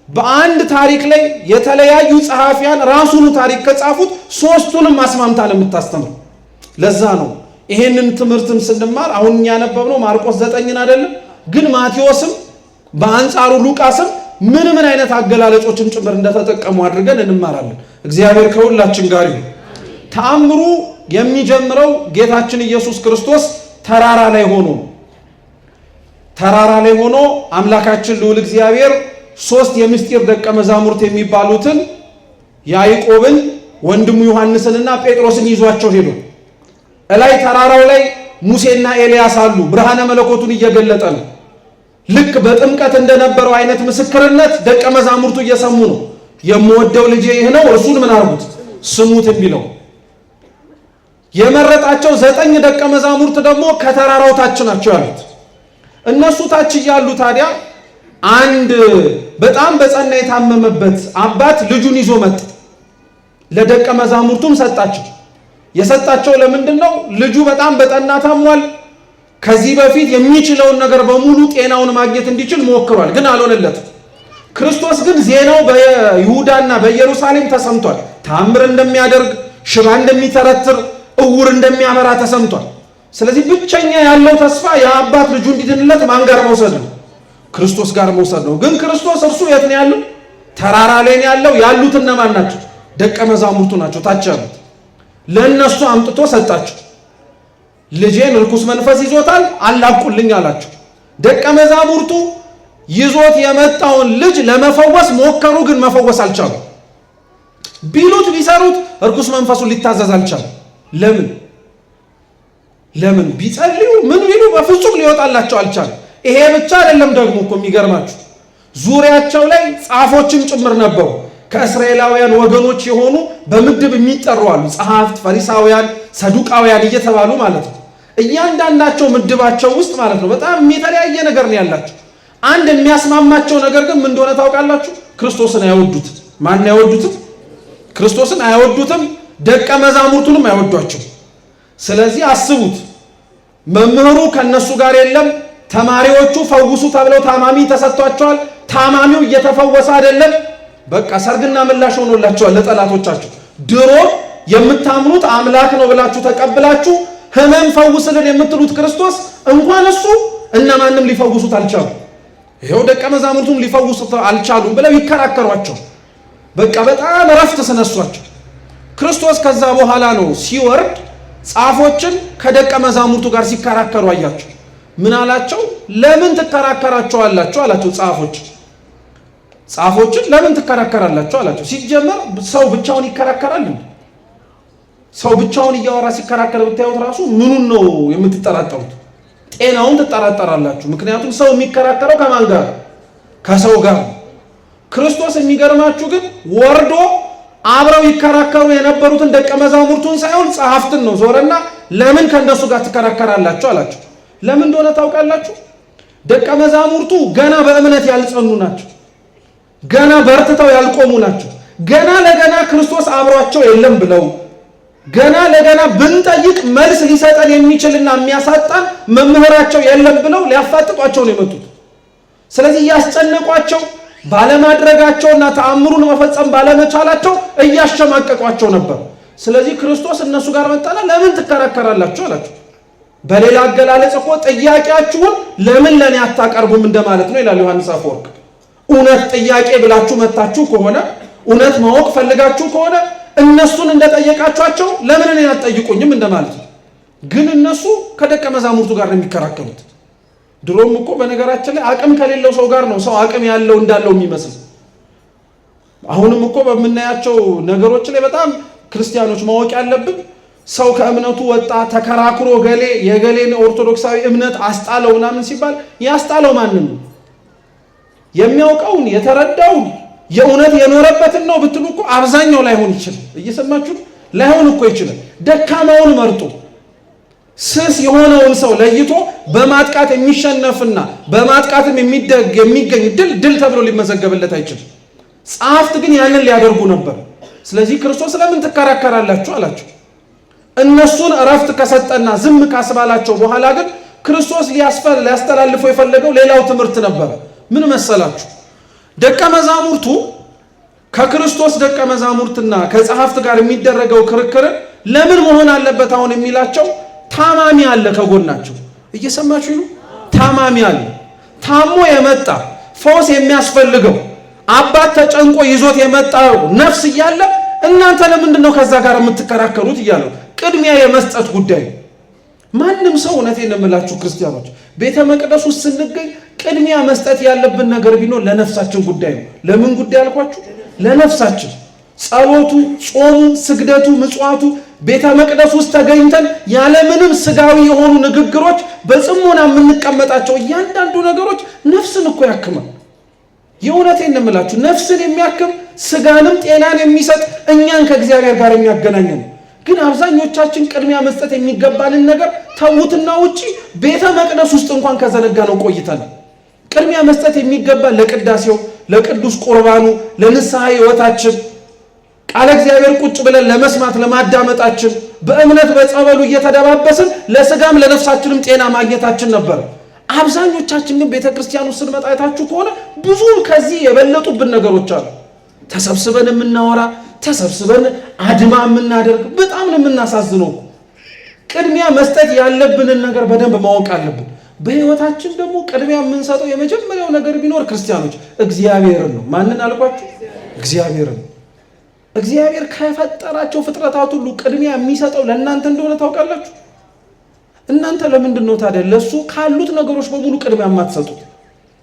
በአንድ ታሪክ ላይ የተለያዩ ጸሐፊያን ራሱን ታሪክ ከጻፉት ሶስቱንም ማስማምታ ነው የምታስተምረው። ለዛ ነው ይሄንን ትምህርትም ስንማር አሁን ያነበብነው ማርቆስ 9ን አይደለም፣ ግን ማቴዎስም በአንጻሩ ሉቃስም ምን አይነት አገላለጾችን ጭምር እንደተጠቀሙ አድርገን እንማራለን። እግዚአብሔር ከሁላችን ጋር ይሁን። ተአምሩ የሚጀምረው ጌታችን ኢየሱስ ክርስቶስ ተራራ ላይ ሆኖ አምላካችን ልዑል እግዚአብሔር 3 የምስጢር ደቀ መዛሙርት የሚባሉትን ያዕቆብን ወንድሙ ዮሐንስንና ጴጥሮስን ይዟቸው ሄዶ እላይ ተራራው ላይ ሙሴና ኤልያስ አሉ። ብርሃነ መለኮቱን እየገለጠ ነው። ልክ በጥምቀት እንደነበረው አይነት ምስክርነት ደቀ መዛሙርቱ እየሰሙ ነው። የምወደው ልጄ ይህ ነው፣ እርሱን ምን አድርጉት? ስሙት የሚለው የመረጣቸው 9 ደቀ መዛሙርት ደግሞ ከተራራው ታች ናቸው ያሉት። እነሱ ታች እያሉ ታዲያ አንድ በጣም በጸና የታመመበት አባት ልጁን ይዞ መጣ። ለደቀ መዛሙርቱም ሰጣቸው። የሰጣቸው ለምንድን ነው? ልጁ በጣም በጠና ታሟል። ከዚህ በፊት የሚችለውን ነገር በሙሉ ጤናውን ማግኘት እንዲችል ሞክሯል፣ ግን አልሆነለትም። ክርስቶስ ግን ዜናው በይሁዳና በኢየሩሳሌም ተሰምቷል። ታምር እንደሚያደርግ፣ ሽባ እንደሚተረትር፣ እውር እንደሚያበራ ተሰምቷል። ስለዚህ ብቸኛ ያለው ተስፋ የአባት ልጁ እንዲድንለት ማን ጋር መውሰድ ነው? ክርስቶስ ጋር መውሰድ ነው። ግን ክርስቶስ እርሱ የት ነው ያለው? ተራራ ላይ ነው ያለው። ያሉት እነማን ናቸው? ደቀ መዛሙርቱ ናቸው ታች ያሉት። ለእነሱ አምጥቶ ሰጣቸው። ልጄን ርኩስ መንፈስ ይዞታል አላቁልኝ አላቸው። ደቀ መዛሙርቱ ይዞት የመጣውን ልጅ ለመፈወስ ሞከሩ፣ ግን መፈወስ አልቻሉም። ቢሉት ቢሰሩት ርኩስ መንፈሱን ሊታዘዝ አልቻለም። ለምን ቢጸልዩ ምን ቢሉ በፍጹም ሊወጣላቸው አልቻለም። ይሄ ብቻ አይደለም ደግሞ እኮ የሚገርማችሁ ዙሪያቸው ላይ ጻፎችም ጭምር ነበሩ። ከእስራኤላውያን ወገኖች የሆኑ በምድብ የሚጠሩ አሉ። ጸሐፍት፣ ፈሪሳውያን፣ ሰዱቃውያን እየተባሉ ማለት ነው። እያንዳንዳቸው ምድባቸው ውስጥ ማለት ነው በጣም የተለያየ ነገር ነው ያላቸው። አንድ የሚያስማማቸው ነገር ግን ምን እንደሆነ ታውቃላችሁ? ክርስቶስን አይወዱትም። ማን አይወዱትም? ክርስቶስን አይወዱትም። ደቀ መዛሙርቱንም አይወዷቸው። ስለዚህ አስቡት፣ መምህሩ ከነሱ ጋር የለም። ተማሪዎቹ ፈውሱ ተብለው ታማሚ ተሰጥቷቸዋል። ታማሚው እየተፈወሰ አይደለም። በቃ ሰርግና ምላሽ ሆኖላቸዋል ለጠላቶቻቸው። ድሮ የምታምኑት አምላክ ነው ብላችሁ ተቀብላችሁ ህመም ፈውስልን የምትሉት ክርስቶስ እንኳን እሱ እነማንም ሊፈውሱት አልቻሉ። ይሄው ደቀ መዛሙርቱም ሊፈውሱት አልቻሉም ብለው ይከራከሯቸው። በቃ በጣም ረፍት ስነሷቸው። ክርስቶስ ከዛ በኋላ ነው ሲወርድ ጻፎችን ከደቀ መዛሙርቱ ጋር ሲከራከሩ አያቸው። ምን አላቸው? ለምን ትከራከራቸዋላችሁ አላቸው። ጻፎችን ለምን ትከራከራላችሁ አላቸው። ሲጀመር ሰው ብቻውን ይከራከራል? ሰው ብቻውን እያወራ ሲከራከር ብታዩት ራሱ ምኑን ነው የምትጠራጠሩት? ጤናውን ትጠራጠራላችሁ። ምክንያቱም ሰው የሚከራከረው ከማን ጋር? ከሰው ጋር። ክርስቶስ የሚገርማችሁ ግን ወርዶ አብረው ይከራከሩ የነበሩትን ደቀ መዛሙርቱን ሳይሆን ጸሐፍትን ነው ዞረና ለምን ከእነሱ ጋር ትከራከራላችሁ አላቸው። ለምን እንደሆነ ታውቃላችሁ? ደቀ መዛሙርቱ ገና በእምነት ያልጸኑ ናቸው። ገና በርትተው ያልቆሙ ናቸው። ገና ለገና ክርስቶስ አብሯቸው የለም ብለው ገና ለገና ብንጠይቅ መልስ ሊሰጠን የሚችልና የሚያሳጣን መምህራቸው የለም ብለው ሊያፋጥጧቸው ነው የመጡት። ስለዚህ ያስጨነቋቸው ባለማድረጋቸውና ተአምሩን መፈጸም ባለመቻላቸው እያሸማቀቋቸው ነበር። ስለዚህ ክርስቶስ እነሱ ጋር መጣና ለምን ትከራከራላችሁ አላቸው። በሌላ አገላለጽ እኮ ጥያቄያችሁን ለምን ለኔ አታቀርቡም እንደማለት ነው ይላል ዮሐንስ አፈወርቅ። እውነት ጥያቄ ብላችሁ መጣችሁ ከሆነ እውነት ማወቅ ፈልጋችሁ ከሆነ እነሱን እንደጠየቃችኋቸው ለምን እኔን አትጠይቁኝም እንደማለት ነው። ግን እነሱ ከደቀ መዛሙርቱ ጋር ነው የሚከራከሩት። ድሮም እኮ በነገራችን ላይ አቅም ከሌለው ሰው ጋር ነው ሰው አቅም ያለው እንዳለው የሚመስል። አሁንም እኮ በምናያቸው ነገሮች ላይ በጣም ክርስቲያኖች ማወቅ ያለብን ሰው ከእምነቱ ወጣ ተከራክሮ ገሌ የገሌን ኦርቶዶክሳዊ እምነት አስጣለው ምናምን ሲባል ያስጣለው ማንን ነው? የሚያውቀውን የተረዳውን የእውነት የኖረበትን ነው ብትሉ እኮ አብዛኛው ላይሆን ይችላል። እየሰማችሁ ላይሆን እኮ ይችላል። ደካማውን መርጦ ስስ የሆነውን ሰው ለይቶ በማጥቃት የሚሸነፍና በማጥቃትም የሚገኝ ድል ተብሎ ሊመዘገብለት አይችልም። ጸሐፍት ግን ያንን ሊያደርጉ ነበር። ስለዚህ ክርስቶስ ለምን ትከራከራላችሁ አላቸው። እነሱን እረፍት ከሰጠና ዝም ካስባላቸው በኋላ ግን ክርስቶስ ሊያስተላልፈው የፈለገው ሌላው ትምህርት ነበር። ምን መሰላችሁ? ደቀ መዛሙርቱ ከክርስቶስ ደቀ መዛሙርትና ከጸሐፍት ጋር የሚደረገው ክርክር ለምን መሆን አለበት አሁን የሚላቸው ታማሚ አለ ከጎናቸው። እየሰማችሁ ነው? ታማሚ አለ፣ ታሞ የመጣ ፈውስ የሚያስፈልገው አባት ተጨንቆ ይዞት የመጣው ነፍስ እያለ እናንተ ለምንድን ነው ከዛ ጋር የምትከራከሩት እያለው ቅድሚያ የመስጠት ጉዳይ። ማንም ሰው እውነቴን ነው የምላችሁ ክርስቲያኖች፣ ቤተ መቅደስ ውስጥ ስንገኝ ቅድሚያ መስጠት ያለብን ነገር ቢኖር ለነፍሳችን ጉዳይ ነው። ለምን ጉዳይ አልኳችሁ? ለነፍሳችን። ጸሎቱ፣ ጾሙ፣ ስግደቱ፣ ምጽዋቱ ቤተ መቅደስ ውስጥ ተገኝተን ያለምንም ስጋዊ የሆኑ ንግግሮች በጽሞና የምንቀመጣቸው እያንዳንዱ ነገሮች ነፍስን እኮ ያክማል። የእውነቴን ነው የምላችሁ፣ ነፍስን የሚያክም ስጋንም ጤናን የሚሰጥ እኛን ከእግዚአብሔር ጋር የሚያገናኘን። ግን አብዛኞቻችን ቅድሚያ መስጠት የሚገባንን ነገር ተውትና ውጪ ቤተ መቅደስ ውስጥ እንኳን ከዘነጋ ነው ቆይተናል። ቅድሚያ መስጠት የሚገባ ለቅዳሴው፣ ለቅዱስ ቁርባኑ፣ ለንስሐ ሕይወታችን ቃለ እግዚአብሔር ቁጭ ብለን ለመስማት ለማዳመጣችን በእምነት በጸበሉ እየተደባበስን ለስጋም ለነፍሳችንም ጤና ማግኘታችን ነበር። አብዛኞቻችን ግን ቤተክርስቲያን ውስጥ ስንመጣ አይታችሁ ከሆነ ብዙ ከዚህ የበለጡብን ነገሮች አሉ። ተሰብስበን የምናወራ፣ ተሰብስበን አድማ የምናደርግ፣ በጣም ነው የምናሳዝነው። ቅድሚያ መስጠት ያለብንን ነገር በደንብ ማወቅ አለብን። በህይወታችን ደግሞ ቅድሚያ የምንሰጠው የመጀመሪያው ነገር ቢኖር ክርስቲያኖች እግዚአብሔርን ነው። ማንን አልኳችሁ? እግዚአብሔርን። እግዚአብሔር ከፈጠራቸው ፍጥረታት ሁሉ ቅድሚያ የሚሰጠው ለእናንተ እንደሆነ ታውቃላችሁ። እናንተ ለምንድን ነው ታዲያ ለሱ ካሉት ነገሮች በሙሉ ቅድሚያ የማትሰጡት?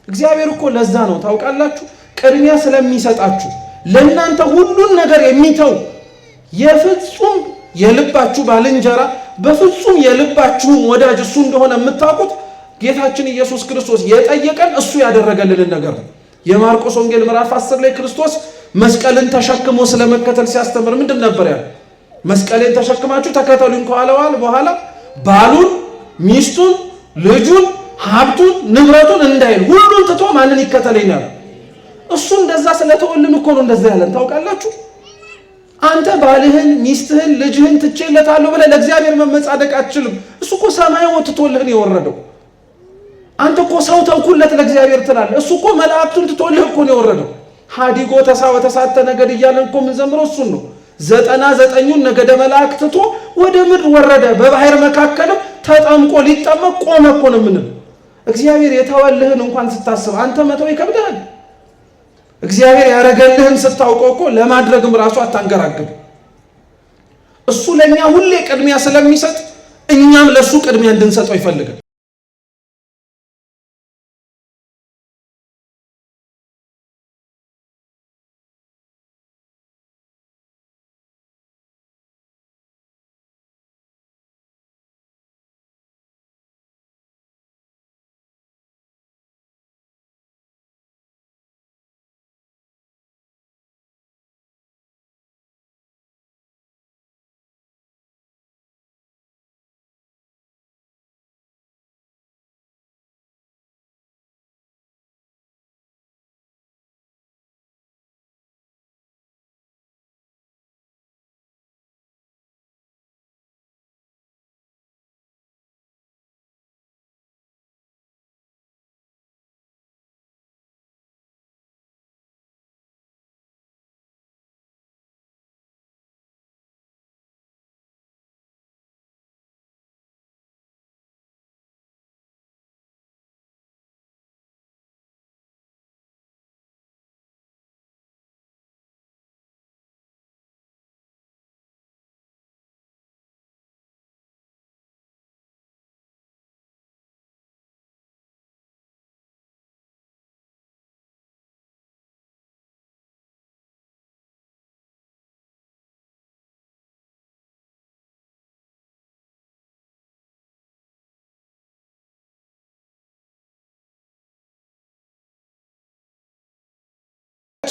እግዚአብሔር እኮ ለዛ ነው ታውቃላችሁ፣ ቅድሚያ ስለሚሰጣችሁ ለእናንተ ሁሉን ነገር የሚተው የፍጹም የልባችሁ ባልንጀራ በፍጹም የልባችሁ ወዳጅ እሱ እንደሆነ የምታውቁት ጌታችን ኢየሱስ ክርስቶስ የጠየቀን እሱ ያደረገልንን ነገር ነው። የማርቆስ ወንጌል ምዕራፍ 10 ላይ ክርስቶስ መስቀልን ተሸክሞ ስለመከተል ሲያስተምር ምንድን ነበር ያለው? መስቀልን ተሸክማችሁ ተከተሉኝ ከኋላዋል በኋላ ባሉን፣ ሚስቱን፣ ልጁን፣ ሀብቱን፣ ንብረቱን እንዳይል ሁሉን ትቶ ማንን ይከተለኛል? እሱ እንደዛ ስለተወልን እኮ ነው እንደዛ ያለን ታውቃላችሁ። አንተ ባልህን፣ ሚስትህን፣ ልጅህን ትቼለታለሁ ብለህ ለእግዚአብሔር መመጻደቅ አትችልም። እሱ እኮ ሰማይ ወጥቶልህ ነው የወረደው። አንተ እኮ ሰው ተውኩለት ለእግዚአብሔር ትላለህ። እሱ እኮ መላእክቱን ትቶልህ እኮ ነው የወረደው። ሀዲጎ ተሳወተሳተ ነገድ እያለን እኮ የምንዘምረው እሱን ነው። 99ኙን ነገደ መላእክት ትቶ ወደ ምድር ወረደ። በባህር መካከልም ተጠምቆ ሊጠመቅ ቆመ እኮ ነው የምንለው። እግዚአብሔር የተወልህን እንኳን ስታስብ አንተ መተው ይከብዳል። እግዚአብሔር ያረገልህን ስታውቀው እኮ ለማድረግም ራሱ አታንገራግድ። እሱ ለኛ ሁሌ ቅድሚያ ስለሚሰጥ እኛም ለሱ ቅድሚያ እንድንሰጠው ይፈልጋል።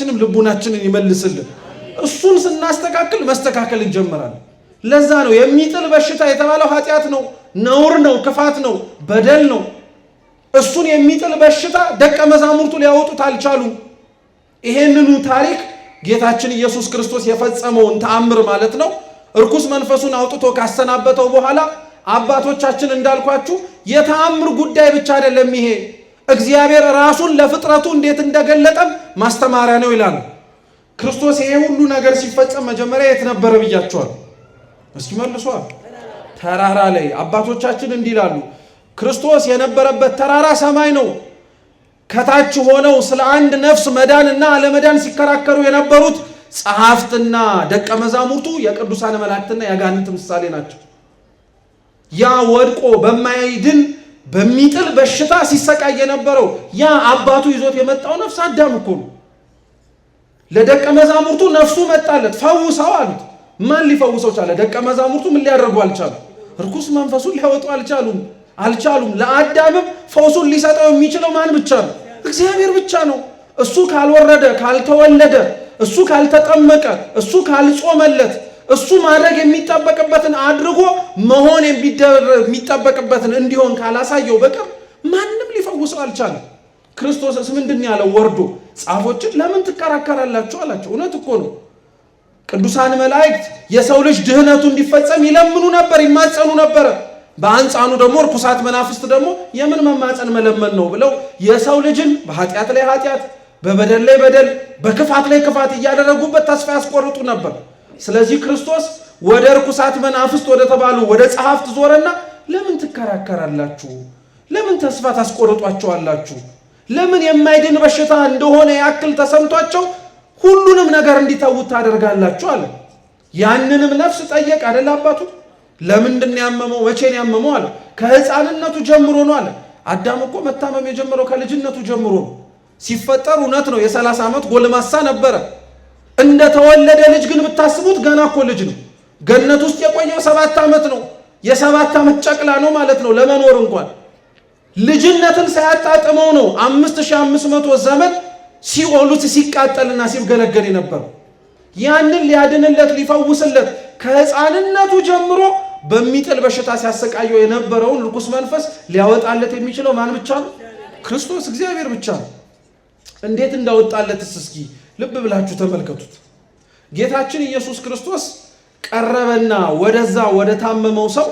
ሁላችንም ልቡናችንን ይመልስልን። እሱን ስናስተካክል መስተካከል እንጀምራለን። ለዛ ነው የሚጥል በሽታ የተባለው ኃጢአት ነው፣ ነውር ነው፣ ክፋት ነው፣ በደል ነው። እሱን የሚጥል በሽታ ደቀ መዛሙርቱ ሊያወጡት አልቻሉም። ይሄንኑ ታሪክ ጌታችን ኢየሱስ ክርስቶስ የፈጸመውን ተአምር ማለት ነው እርኩስ መንፈሱን አውጥቶ ካሰናበተው በኋላ አባቶቻችን እንዳልኳችሁ የተአምር ጉዳይ ብቻ አይደለም፣ ይሄ እግዚአብሔር ራሱን ለፍጥረቱ እንዴት እንደገለጠም ማስተማሪያ ነው ይላሉ። ክርስቶስ ይሄ ሁሉ ነገር ሲፈጸም መጀመሪያ የት ነበረ ብያቸዋል? እስኪ መልሷ። ተራራ ላይ። አባቶቻችን እንዲህ ይላሉ፣ ክርስቶስ የነበረበት ተራራ ሰማይ ነው። ከታች ሆነው ስለ አንድ ነፍስ መዳንና አለመዳን ሲከራከሩ የነበሩት ጸሐፍትና ደቀ መዛሙርቱ የቅዱሳን መላእክትና የአጋንንት ምሳሌ ናቸው። ያ ወድቆ በማይድን በሚጥል በሽታ ሲሰቃይ የነበረው ያ አባቱ ይዞት የመጣው ነፍስ አዳም እኮ ነው። ለደቀ መዛሙርቱ ነፍሱ መጣለት፣ ፈውሰው አሉት። ማን ሊፈውሰው ቻለ? ደቀ መዛሙርቱ ምን ሊያደርጉ አልቻሉ? እርኩስ መንፈሱን ሊያወጡ አልቻሉም። ለአዳምም ፈውሱን ሊሰጠው የሚችለው ማን ብቻ ነው? እግዚአብሔር ብቻ ነው። እሱ ካልወረደ፣ ካልተወለደ፣ እሱ ካልተጠመቀ፣ እሱ ካልጾመለት፣ እሱ ማድረግ የሚጠበቅበትን አድርጎ መሆን የሚጠበቅበትን እንዲሆን ካላሳየው በቀር ማንም ሊፈውሰው አልቻለም። ክርስቶስስ ምንድን ያለው? ወርዶ ጻፎችን ለምን ትከራከራላችሁ አላቸው። እውነት እኮ ነው። ቅዱሳን መላእክት የሰው ልጅ ድህነቱ እንዲፈጸም ይለምኑ ነበር፣ ይማጸኑ ነበር። በአንጻኑ ደግሞ ርኩሳት መናፍስት ደግሞ የምን መማጸን መለመን ነው ብለው የሰው ልጅን በኃጢአት ላይ ኃጢአት፣ በበደል ላይ በደል፣ በክፋት ላይ ክፋት እያደረጉበት ተስፋ ያስቆርጡ ነበር። ስለዚህ ክርስቶስ ወደ ርኩሳት መናፍስት ወደ ተባሉ ወደ ጸሐፍት ዞረና ለምን ትከራከራላችሁ? ለምን ተስፋ ታስቆርጧቸዋላችሁ? ለምን የማይድን በሽታ እንደሆነ ያክል ተሰምቷቸው ሁሉንም ነገር እንዲተውት ታደርጋላችሁ አለ። ያንንም ነፍስ ጠየቅ አይደል አባቱ። ለምንድን ያመመው? መቼን ያመመው አለ። ከህፃንነቱ ጀምሮ ነው አለ። አዳም እኮ መታመም የጀመረው ከልጅነቱ ጀምሮ ነው። ሲፈጠር እውነት ነው የ30 ዓመት ጎልማሳ ነበረ። እንደተወለደ ልጅ ግን ብታስቡት ገና እኮ ልጅ ነው። ገነት ውስጥ የቆየው 7 ዓመት ነው። የ7 ዓመት ጨቅላ ነው ማለት ነው ለመኖር እንኳን። ልጅነትን ሳያጣጥመው ነው 5500 ዘመን ሲኦሉት ሲቃጠልና ሲገለገል የነበረው። ያንን ሊያድንለት ሊፈውስለት ከህፃንነቱ ጀምሮ በሚጥል በሽታ ሲያሰቃየው የነበረውን ርኩስ መንፈስ ሊያወጣለት የሚችለው ማን ብቻ ነው? ክርስቶስ እግዚአብሔር ብቻ ነው። እንዴት እንዳወጣለትስ እስኪ ልብ ብላችሁ ተመልከቱት። ጌታችን ኢየሱስ ክርስቶስ ቀረበና ወደዛ ወደ ታመመው ሰው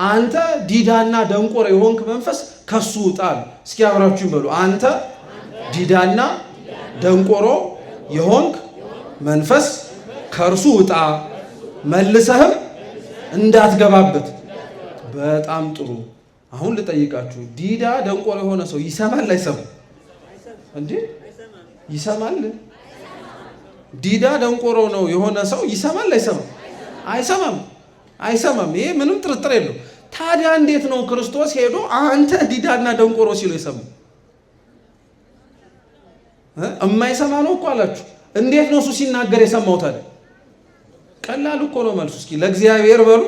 አንተ ዲዳና ደንቆሮ የሆንክ መንፈስ ከሱ ውጣ አለ። እስኪ አብራችሁ በሉ፣ አንተ ዲዳና ደንቆሮ የሆንክ መንፈስ ከእርሱ ውጣ፣ መልሰህም እንዳትገባበት። በጣም ጥሩ። አሁን ልጠይቃችሁ፣ ዲዳ ደንቆሮ የሆነ ሰው ይሰማል አይሰማም? እንዴ ይሰማል? ዲዳ ደንቆሮ ነው የሆነ ሰው ይሰማል አይሰማም? አይሰማም። ይሄ ምንም ጥርጥር የለው። ታዲያ እንዴት ነው ክርስቶስ ሄዶ አንተ ዲዳና ደንቆሮ ሲሉ የሰማው? እማይሰማ ነው እኮ አላችሁ። እንዴት ነው እሱ ሲናገር የሰማው ታዲያ? ቀላል እኮ ነው መልሱ። እስኪ ለእግዚአብሔር በሉ፣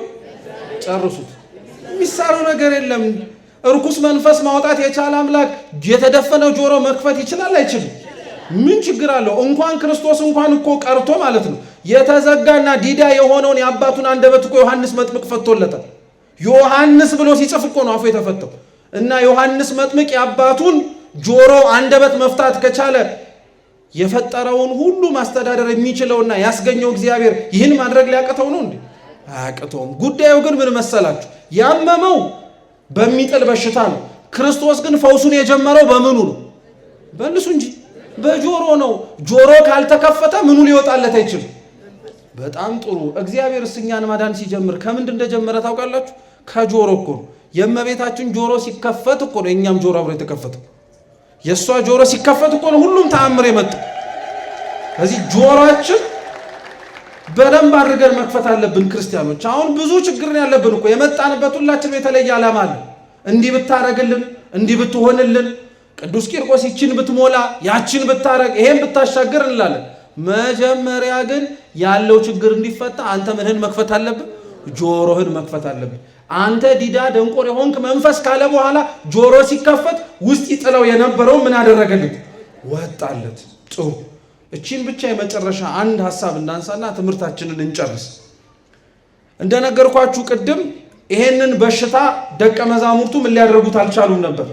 ጨርሱት። የሚሳረው ነገር የለም። እርኩስ መንፈስ ማውጣት የቻለ አምላክ የተደፈነ ጆሮ መክፈት ይችላል አይችልም? ምን ችግር አለው? እንኳን ክርስቶስ እንኳን እኮ ቀርቶ ማለት ነው የተዘጋና ዲዳ የሆነውን የአባቱን አንደበት እኮ ዮሐንስ መጥምቅ ፈቶለታል። ዮሐንስ ብሎ ሲጽፍ እኮ ነው አፉ የተፈተው። እና ዮሐንስ መጥምቅ የአባቱን ጆሮ አንደበት መፍታት ከቻለ የፈጠረውን ሁሉ ማስተዳደር የሚችለውና ያስገኘው እግዚአብሔር ይህን ማድረግ ሊያቅተው ነው እንዴ? አያቅተውም። ጉዳዩ ግን ምን መሰላችሁ? ያመመው በሚጥል በሽታ ነው። ክርስቶስ ግን ፈውሱን የጀመረው በምኑ ነው? በልሱ እንጂ በጆሮ ነው። ጆሮ ካልተከፈተ ምኑ ሊወጣለት አይችልም። በጣም ጥሩ። እግዚአብሔር እኛን ማዳን ሲጀምር ከምንድን እንደጀመረ ታውቃላችሁ? ከጆሮ እኮ ነው። የእመቤታችን ጆሮ ሲከፈት እኮ ነው የእኛም ጆሮ አብሮ የተከፈተው። የእሷ ጆሮ ሲከፈት እኮ ነው ሁሉም ተአምር የመጣው። ከዚህ ጆሮአችን በደንብ አድርገን መክፈት አለብን ክርስቲያኖች። አሁን ብዙ ችግር ነው ያለብን እኮ። የመጣንበት ሁላችንም የተለየ ዓላማ አለ። እንዲህ ብታረግልን፣ እንዲህ ብትሆንልን፣ ቅዱስ ቂርቆስ ይችን ብትሞላ፣ ያችን ብታረግ፣ ይሄን ብታሻገር እንላለን። መጀመሪያ ግን ያለው ችግር እንዲፈታ አንተ ምንህን መክፈት አለብን? ጆሮህን መክፈት አለብን። አንተ ዲዳ ደንቆር የሆንክ መንፈስ ካለ በኋላ ጆሮ ሲከፈት ውስጥ ይጥለው የነበረው ምን አደረገለት? ወጣለት። ጥሩ። እቺን ብቻ የመጨረሻ አንድ ሐሳብ እናንሳና ትምህርታችንን እንጨርስ። እንደነገርኳችሁ ቅድም ይሄንን በሽታ ደቀ መዛሙርቱ ምን ሊያደርጉት አልቻሉም ነበር፣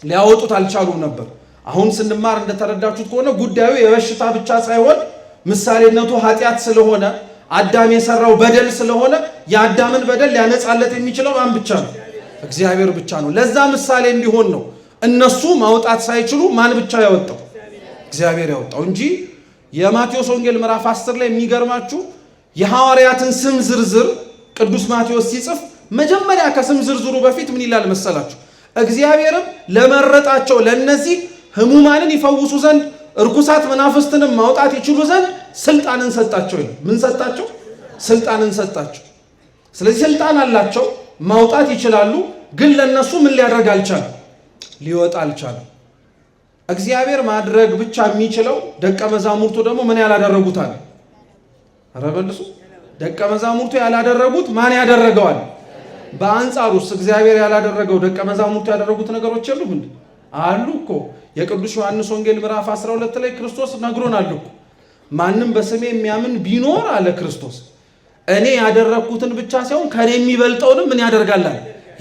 ሊያወጡት አልቻሉም ነበር። አሁን ስንማር እንደተረዳችሁት ከሆነ ጉዳዩ የበሽታ ብቻ ሳይሆን ምሳሌነቱ ኃጢአት ስለሆነ አዳም የሰራው በደል ስለሆነ የአዳምን በደል ሊያነጻለት የሚችለው ማን ብቻ ነው? እግዚአብሔር ብቻ ነው። ለዛ ምሳሌ እንዲሆን ነው እነሱ ማውጣት ሳይችሉ ማን ብቻ ያወጣው? እግዚአብሔር ያወጣው እንጂ የማቴዎስ ወንጌል ምዕራፍ 10 ላይ የሚገርማችሁ የሐዋርያትን ስም ዝርዝር ቅዱስ ማቴዎስ ሲጽፍ መጀመሪያ ከስም ዝርዝሩ በፊት ምን ይላል መሰላችሁ? እግዚአብሔርም ለመረጣቸው ለነዚህ ህሙማንን ይፈውሱ ዘንድ እርኩሳት መናፍስትንም ማውጣት ይችሉ ዘንድ ስልጣንን ሰጣቸው ይላል። ምን ሰጣቸው? ስልጣንን ሰጣቸው። ስለዚህ ስልጣን አላቸው፣ ማውጣት ይችላሉ። ግን ለነሱ ምን ሊያደርግ አልቻለም? ሊወጣ አልቻለም። እግዚአብሔር ማድረግ ብቻ የሚችለው ደቀ መዛሙርቱ ደግሞ ምን ያላደረጉታል? ኧረ መልሱ። ደቀ መዛሙርቱ ያላደረጉት ማን ያደረገዋል? በአንጻሩስ እግዚአብሔር ያላደረገው ደቀ መዛሙርቱ ያደረጉት ነገሮች የሉም እንዴ? አሉ እኮ። የቅዱስ ዮሐንስ ወንጌል ምዕራፍ 12 ላይ ክርስቶስ ነግሮናል እኮ። ማንም በስሜ የሚያምን ቢኖር አለ ክርስቶስ እኔ ያደረኩትን ብቻ ሳይሆን ከኔ የሚበልጠውንም ምን ያደርጋል?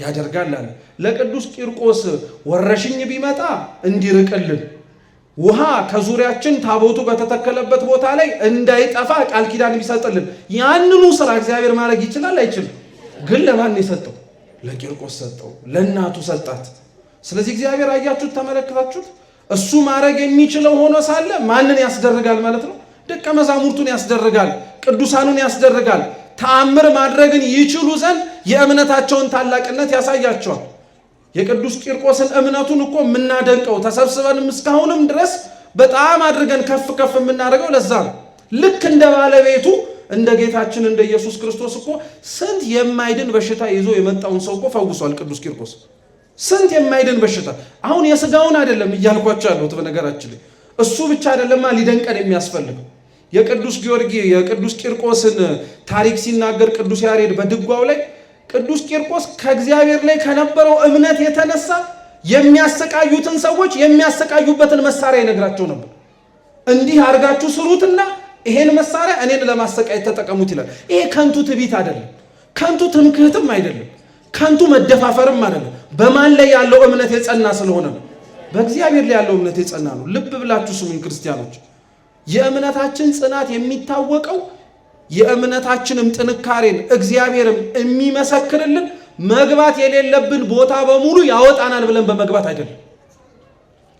ያደርጋል አለ። ለቅዱስ ቂርቆስ ወረሽኝ ቢመጣ እንዲርቅልን ውሃ ከዙሪያችን ታቦቱ በተተከለበት ቦታ ላይ እንዳይጠፋ ቃል ኪዳን ቢሰጥልን ያንኑ ስራ እግዚአብሔር ማድረግ ይችላል አይችልም? ግን ለማን የሰጠው? ለቂርቆስ ሰጠው፣ ለእናቱ ሰጣት። ስለዚህ እግዚአብሔር አያችሁት፣ ተመለከታችሁት። እሱ ማድረግ የሚችለው ሆኖ ሳለ ማንን ያስደርጋል ማለት ነው? ደቀ መዛሙርቱን ያስደርጋል፣ ቅዱሳኑን ያስደርጋል። ተአምር ማድረግን ይችሉ ዘንድ የእምነታቸውን ታላቅነት ያሳያቸዋል። የቅዱስ ቂርቆስን እምነቱን እኮ የምናደንቀው ተሰብስበንም እስካሁንም ድረስ በጣም አድርገን ከፍ ከፍ የምናደርገው ለዛ ነው። ልክ እንደ ባለቤቱ እንደ ጌታችን እንደ ኢየሱስ ክርስቶስ እኮ ስንት የማይድን በሽታ ይዞ የመጣውን ሰው እኮ ፈውሷል ቅዱስ ቂርቆስ። ስንት የማይድን በሽታ። አሁን የስጋውን አይደለም እያልኳቸው ያለሁት በነገራችን ላይ እሱ ብቻ አይደለማ ሊደንቀን የሚያስፈልገው። የቅዱስ ጊዮርጊስ የቅዱስ ቂርቆስን ታሪክ ሲናገር ቅዱስ ያሬድ በድጓው ላይ ቅዱስ ቂርቆስ ከእግዚአብሔር ላይ ከነበረው እምነት የተነሳ የሚያሰቃዩትን ሰዎች የሚያሰቃዩበትን መሳሪያ ይነግራቸው ነበር። እንዲህ አድርጋችሁ ስሩትና ይሄን መሳሪያ እኔን ለማሰቃየት ተጠቀሙት ይላል። ይሄ ከንቱ ትዕቢት አይደለም፣ ከንቱ ትምክህትም አይደለም፣ ከንቱ መደፋፈርም አይደለም። በማን ላይ ያለው እምነት የጸና ስለሆነ ነው። በእግዚአብሔር ላይ ያለው እምነት የጸና ነው። ልብ ብላችሁ ስሙኝ ክርስቲያኖች። የእምነታችን ጽናት የሚታወቀው የእምነታችንም ጥንካሬን እግዚአብሔርም የሚመሰክርልን መግባት የሌለብን ቦታ በሙሉ ያወጣናል ብለን በመግባት አይደለም።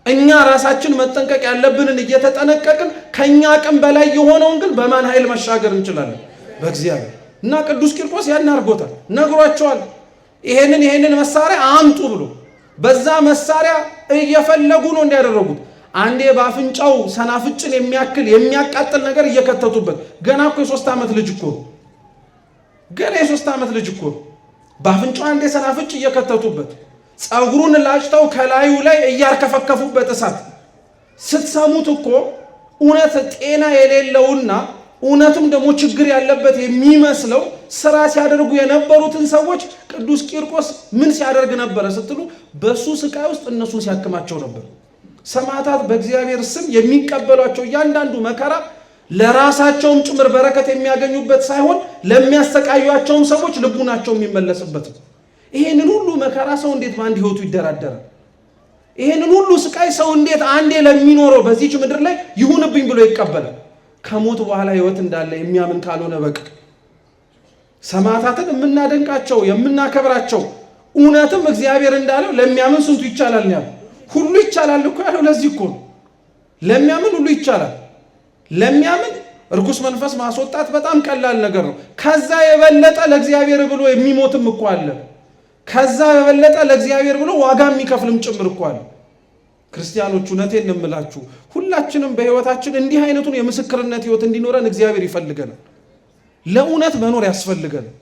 እኛ ራሳችን መጠንቀቅ ያለብንን እየተጠነቀቅን ከኛ አቅም በላይ የሆነውን ግን በማን ኃይል መሻገር እንችላለን? በእግዚአብሔር። እና ቅዱስ ቂርቆስ ያን አድርጎታል፣ ነግሯቸዋል። ይሄንን መሳሪያ አምጡ ብሎ በዛ መሳሪያ እየፈለጉ ነው እንዲያደረጉት። አንዴ በአፍንጫው ሰናፍጭን የሚያክል የሚያቃጥል ነገር እየከተቱበት። ገና እኮ የ3 ዓመት ልጅ እኮ ገና የ3 ዓመት ልጅ እኮ በአፍንጫው አንዴ ሰናፍጭ እየከተቱበት፣ ፀጉሩን ላጭተው ከላዩ ላይ እያርከፈከፉበት እሳት። ስትሰሙት እኮ እውነት ጤና የሌለውና እውነትም ደግሞ ችግር ያለበት የሚመስለው ስራ ሲያደርጉ የነበሩትን ሰዎች ቅዱስ ቂርቆስ ምን ሲያደርግ ነበረ ስትሉ፣ በሱ ስቃይ ውስጥ እነሱን ሲያክማቸው ነበር። ሰማዕታት በእግዚአብሔር ስም የሚቀበሏቸው እያንዳንዱ መከራ ለራሳቸውም ጭምር በረከት የሚያገኙበት ሳይሆን ለሚያሰቃዩቸውም ሰዎች ልቡናቸው የሚመለስበት ነው። ይሄንን ሁሉ መከራ ሰው እንዴት በአንድ ህይወቱ ይደራደራል? ይሄንን ሁሉ ስቃይ ሰው እንዴት አንዴ ለሚኖረው በዚህች ምድር ላይ ይሁንብኝ ብሎ ይቀበላል? ከሞት በኋላ ህይወት እንዳለ የሚያምን ካልሆነ በቀር። ሰማዕታትን የምናደንቃቸው የምናከብራቸው እውነትም እግዚአብሔር እንዳለው ለሚያምን ስንቱ ይቻላል ነው ያለው። ሁሉ ይቻላል እኮ ያለው ለዚህ እኮ ነው። ለሚያምን ሁሉ ይቻላል። ለሚያምን እርኩስ መንፈስ ማስወጣት በጣም ቀላል ነገር ነው። ከዛ የበለጠ ለእግዚአብሔር ብሎ የሚሞትም እኮ አለ። ከዛ የበለጠ ለእግዚአብሔር ብሎ ዋጋ የሚከፍልም ጭምር እኮ አለ። ክርስቲያኖች እውነቴን ነው የምላችሁ፣ ሁላችንም በህይወታችን እንዲህ አይነቱን የምስክርነት ህይወት እንዲኖረን እግዚአብሔር ይፈልገናል። ለእውነት መኖር ያስፈልገናል።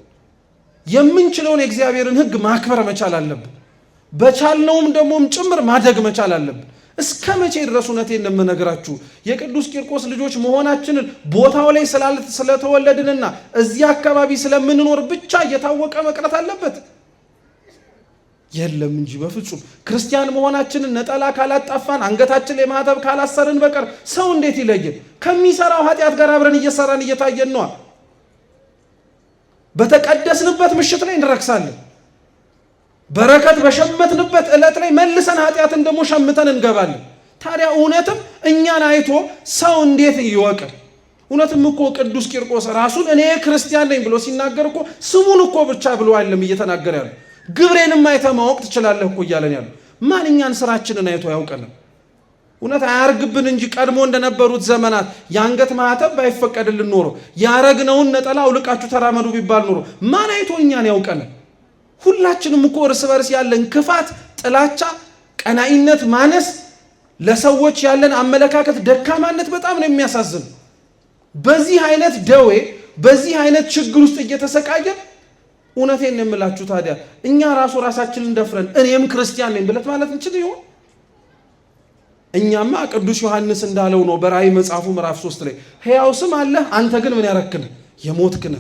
የምንችለውን የእግዚአብሔርን ህግ ማክበር መቻል አለብን። በቻልነውም ደግሞም ጭምር ማደግ መቻል አለብን። እስከ መቼ ድረስ እውነቴን ነው የምነግራችሁ የቅዱስ ቂርቆስ ልጆች መሆናችንን ቦታው ላይ ስለተወለድንና እዚህ አካባቢ ስለምንኖር ብቻ እየታወቀ መቅረት አለበት? የለም እንጂ በፍጹም ክርስቲያን መሆናችንን ነጠላ ካላጣፋን አንገታችን ላይ ማተብ ካላሰርን በቀር ሰው እንዴት ይለየን? ከሚሰራው ኃጢአት ጋር አብረን እየሰራን እየታየን ነው። በተቀደስንበት ምሽት ላይ እንረክሳለን። በረከት በሸመትንበት ዕለት ላይ መልሰን ኃጢአትን ደግሞ ሸምተን እንገባለን። ታዲያ እውነትም እኛን አይቶ ሰው እንዴት ይወቅ? እውነትም እኮ ቅዱስ ቂርቆስ ራሱን እኔ ክርስቲያን ነኝ ብሎ ሲናገር እኮ ስሙን እኮ ብቻ ብሎ አይደለም እየተናገረ ያለው፣ ግብሬንም አይተህ ማወቅ ትችላለህ እኮ እያለን ያለው። ማን እኛን ስራችንን አይቶ ያውቀናል? እውነት አያርግብን እንጂ ቀድሞ እንደነበሩት ዘመናት የአንገት ማህተብ ባይፈቀድልን ኖሮ ያረግነውን ነጠላ አውልቃችሁ ተራመዱ ቢባል ኖሮ ማን አይቶ እኛን ያውቀናል? ሁላችንም እኮ እርስ በርስ ያለን ክፋት፣ ጥላቻ፣ ቀናኢነት ማነስ፣ ለሰዎች ያለን አመለካከት ደካማነት በጣም ነው የሚያሳዝን። በዚህ አይነት ደዌ በዚህ አይነት ችግር ውስጥ እየተሰቃየን እውነቴን ነው የምላችሁ። ታዲያ እኛ ራሳችንን ደፍረን እኔም ክርስቲያን ነኝ ብለት ማለት እንችል ይሆን? እኛማ ቅዱስ ዮሐንስ እንዳለው ነው በራእይ መጽሐፉ ምዕራፍ 3 ላይ ሕያው ስም አለህ አንተ ግን ምን ያረክነ የሞትክነ።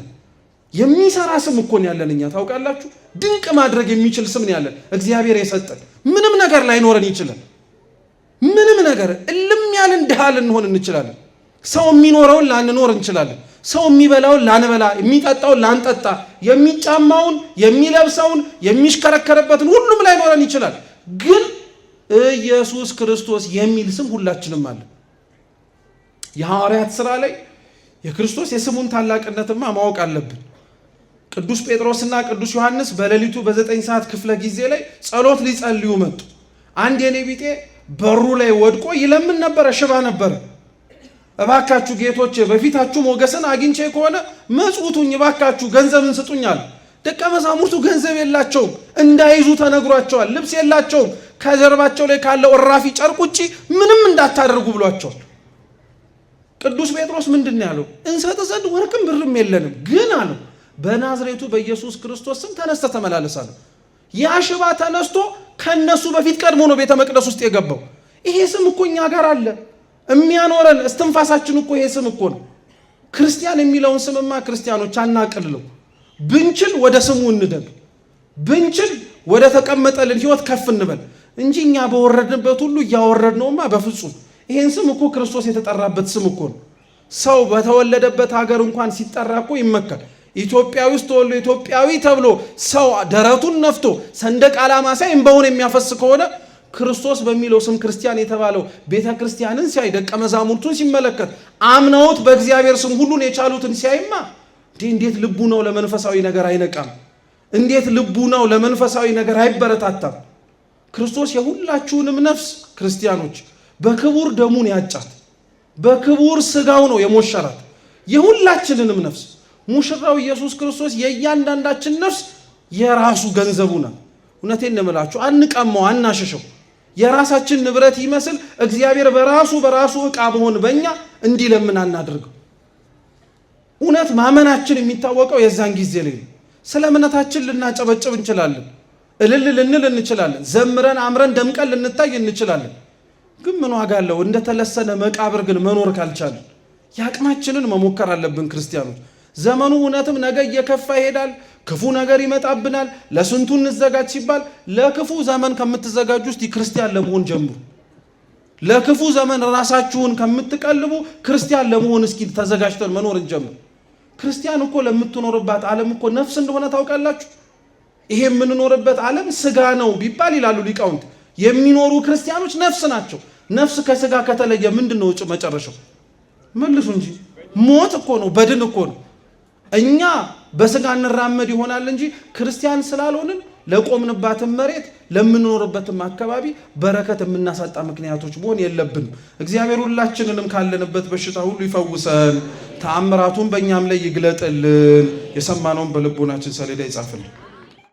የሚሰራ ስም እኮ ነው ያለን እኛ ታውቃላችሁ። ድንቅ ማድረግ የሚችል ስም ነው ያለን እግዚአብሔር የሰጠን። ምንም ነገር ላይኖረን ይችላል። ምንም ነገር እልም ያልን ድሃ ልንሆን እንችላለን። ሰው የሚኖረውን ላንኖር እንችላለን። ሰው የሚበላውን ላንበላ፣ የሚጠጣውን ላንጠጣ፣ የሚጫማውን የሚለብሰውን የሚሽከረከርበትን ሁሉም ላይኖረን ይችላል። ግን ኢየሱስ ክርስቶስ የሚል ስም ሁላችንም አለ። የሐዋርያት ሥራ ላይ የክርስቶስ የስሙን ታላቅነትማ ማወቅ አለብን። ቅዱስ ጴጥሮስና ቅዱስ ዮሐንስ በሌሊቱ በ9 ሰዓት ክፍለ ጊዜ ላይ ጸሎት ሊጸልዩ መጡ። አንድ የኔ ቢጤ በሩ ላይ ወድቆ ይለምን ነበረ፣ ሽባ ነበረ። እባካችሁ ጌቶቼ በፊታችሁ ሞገስን አግኝቼ ከሆነ መጽውቱኝ፣ እባካችሁ ገንዘብን ስጡኝ አሉ። ደቀ መዛሙርቱ ገንዘብ የላቸውም፣ እንዳይዙ ተነግሯቸዋል። ልብስ የላቸውም፣ ከጀርባቸው ላይ ካለው እራፊ ጨርቅ ውጪ ምንም እንዳታደርጉ ብሏቸዋል። ቅዱስ ጴጥሮስ ምንድን ያለው? እንሰጥ ዘንድ ወርቅም ብርም የለንም፣ ግን አለው በናዝሬቱ በኢየሱስ ክርስቶስ ስም ተነስተ ተመላለሳለሁ። ያ ሽባ ተነስቶ ከነሱ በፊት ቀድሞ ነው ቤተ መቅደስ ውስጥ የገባው። ይሄ ስም እኮ እኛ ጋር አለ፣ የሚያኖረን እስትንፋሳችን እኮ ይሄ ስም እኮ ነው። ክርስቲያን የሚለውን ስምማ ክርስቲያኖች አናቅልለው። ብንችል ወደ ስሙ እንደግ፣ ብንችል ወደ ተቀመጠልን ህይወት ከፍ እንበል እንጂ እኛ በወረድንበት ሁሉ እያወረድነውማ በፍጹም። ይሄን ስም እኮ ክርስቶስ የተጠራበት ስም እኮ ነው። ሰው በተወለደበት ሀገር እንኳን ሲጠራ እኮ ይመካል። ኢትዮጵያዊ ውስጥ ተወልዶ ኢትዮጵያዊ ተብሎ ሰው ደረቱን ነፍቶ ሰንደቅ ዓላማ ሳይ እንባውን የሚያፈስ ከሆነ ክርስቶስ በሚለው ስም ክርስቲያን የተባለው ቤተ ክርስቲያንን ሲያይ ደቀ መዛሙርቱን ሲመለከት አምነውት በእግዚአብሔር ስም ሁሉን የቻሉትን ሲያይማ እንዴት ልቡ ነው ለመንፈሳዊ ነገር አይነቃም? እንዴት ልቡ ነው ለመንፈሳዊ ነገር አይበረታታም? ክርስቶስ የሁላችሁንም ነፍስ ክርስቲያኖች በክቡር ደሙን ያጫት፣ በክቡር ስጋው ነው የሞሸራት የሁላችንንም ነፍስ። ሙሽራው ኢየሱስ ክርስቶስ የእያንዳንዳችን ነፍስ የራሱ ገንዘቡ ነው። እውነቴን ነው የምላችሁ፣ አንቀማው፣ አናሸሸው። የራሳችን ንብረት ይመስል እግዚአብሔር በራሱ ዕቃ መሆን በእኛ እንዲለምን አናድርገው። እውነት ማመናችን የሚታወቀው የዛን ጊዜ ላይ ነው። ስለ እምነታችን ልናጨበጭብ እንችላለን፣ እልል ልንል እንችላለን፣ ዘምረን አምረን ደምቀን ልንታይ እንችላለን። ግን ምን ዋጋ አለው? እንደተለሰነ መቃብር ግን መኖር ካልቻለን የአቅማችንን መሞከር አለብን ክርስቲያኖች። ዘመኑ እውነትም ነገ እየከፋ ይሄዳል። ክፉ ነገር ይመጣብናል። ለስንቱ እንዘጋጅ ሲባል ለክፉ ዘመን ከምትዘጋጁ እስቲ ክርስቲያን ለመሆን ጀምሩ። ለክፉ ዘመን ራሳችሁን ከምትቀልቡ ክርስቲያን ለመሆን እስኪ ተዘጋጅተን መኖር እንጀምር። ክርስቲያን እኮ ለምትኖርባት ዓለም እኮ ነፍስ እንደሆነ ታውቃላችሁ። ይሄ የምንኖርበት ዓለም ስጋ ነው ቢባል ይላሉ ሊቃውንት፣ የሚኖሩ ክርስቲያኖች ነፍስ ናቸው። ነፍስ ከስጋ ከተለየ ምንድን ነው መጨረሻው? መልሱ እንጂ ሞት እኮ ነው፣ በድን እኮ ነው። እኛ በስጋ እንራመድ ይሆናል እንጂ ክርስቲያን ስላልሆንን ለቆምንባትም መሬት ለምንኖርበትም አካባቢ በረከት የምናሳጣ ምክንያቶች መሆን የለብንም። እግዚአብሔር ሁላችንንም ካለንበት በሽታ ሁሉ ይፈውሰን፣ ተአምራቱን በእኛም ላይ ይግለጥልን፣ የሰማነውን በልቦናችን ሰሌዳ ይጻፍልን።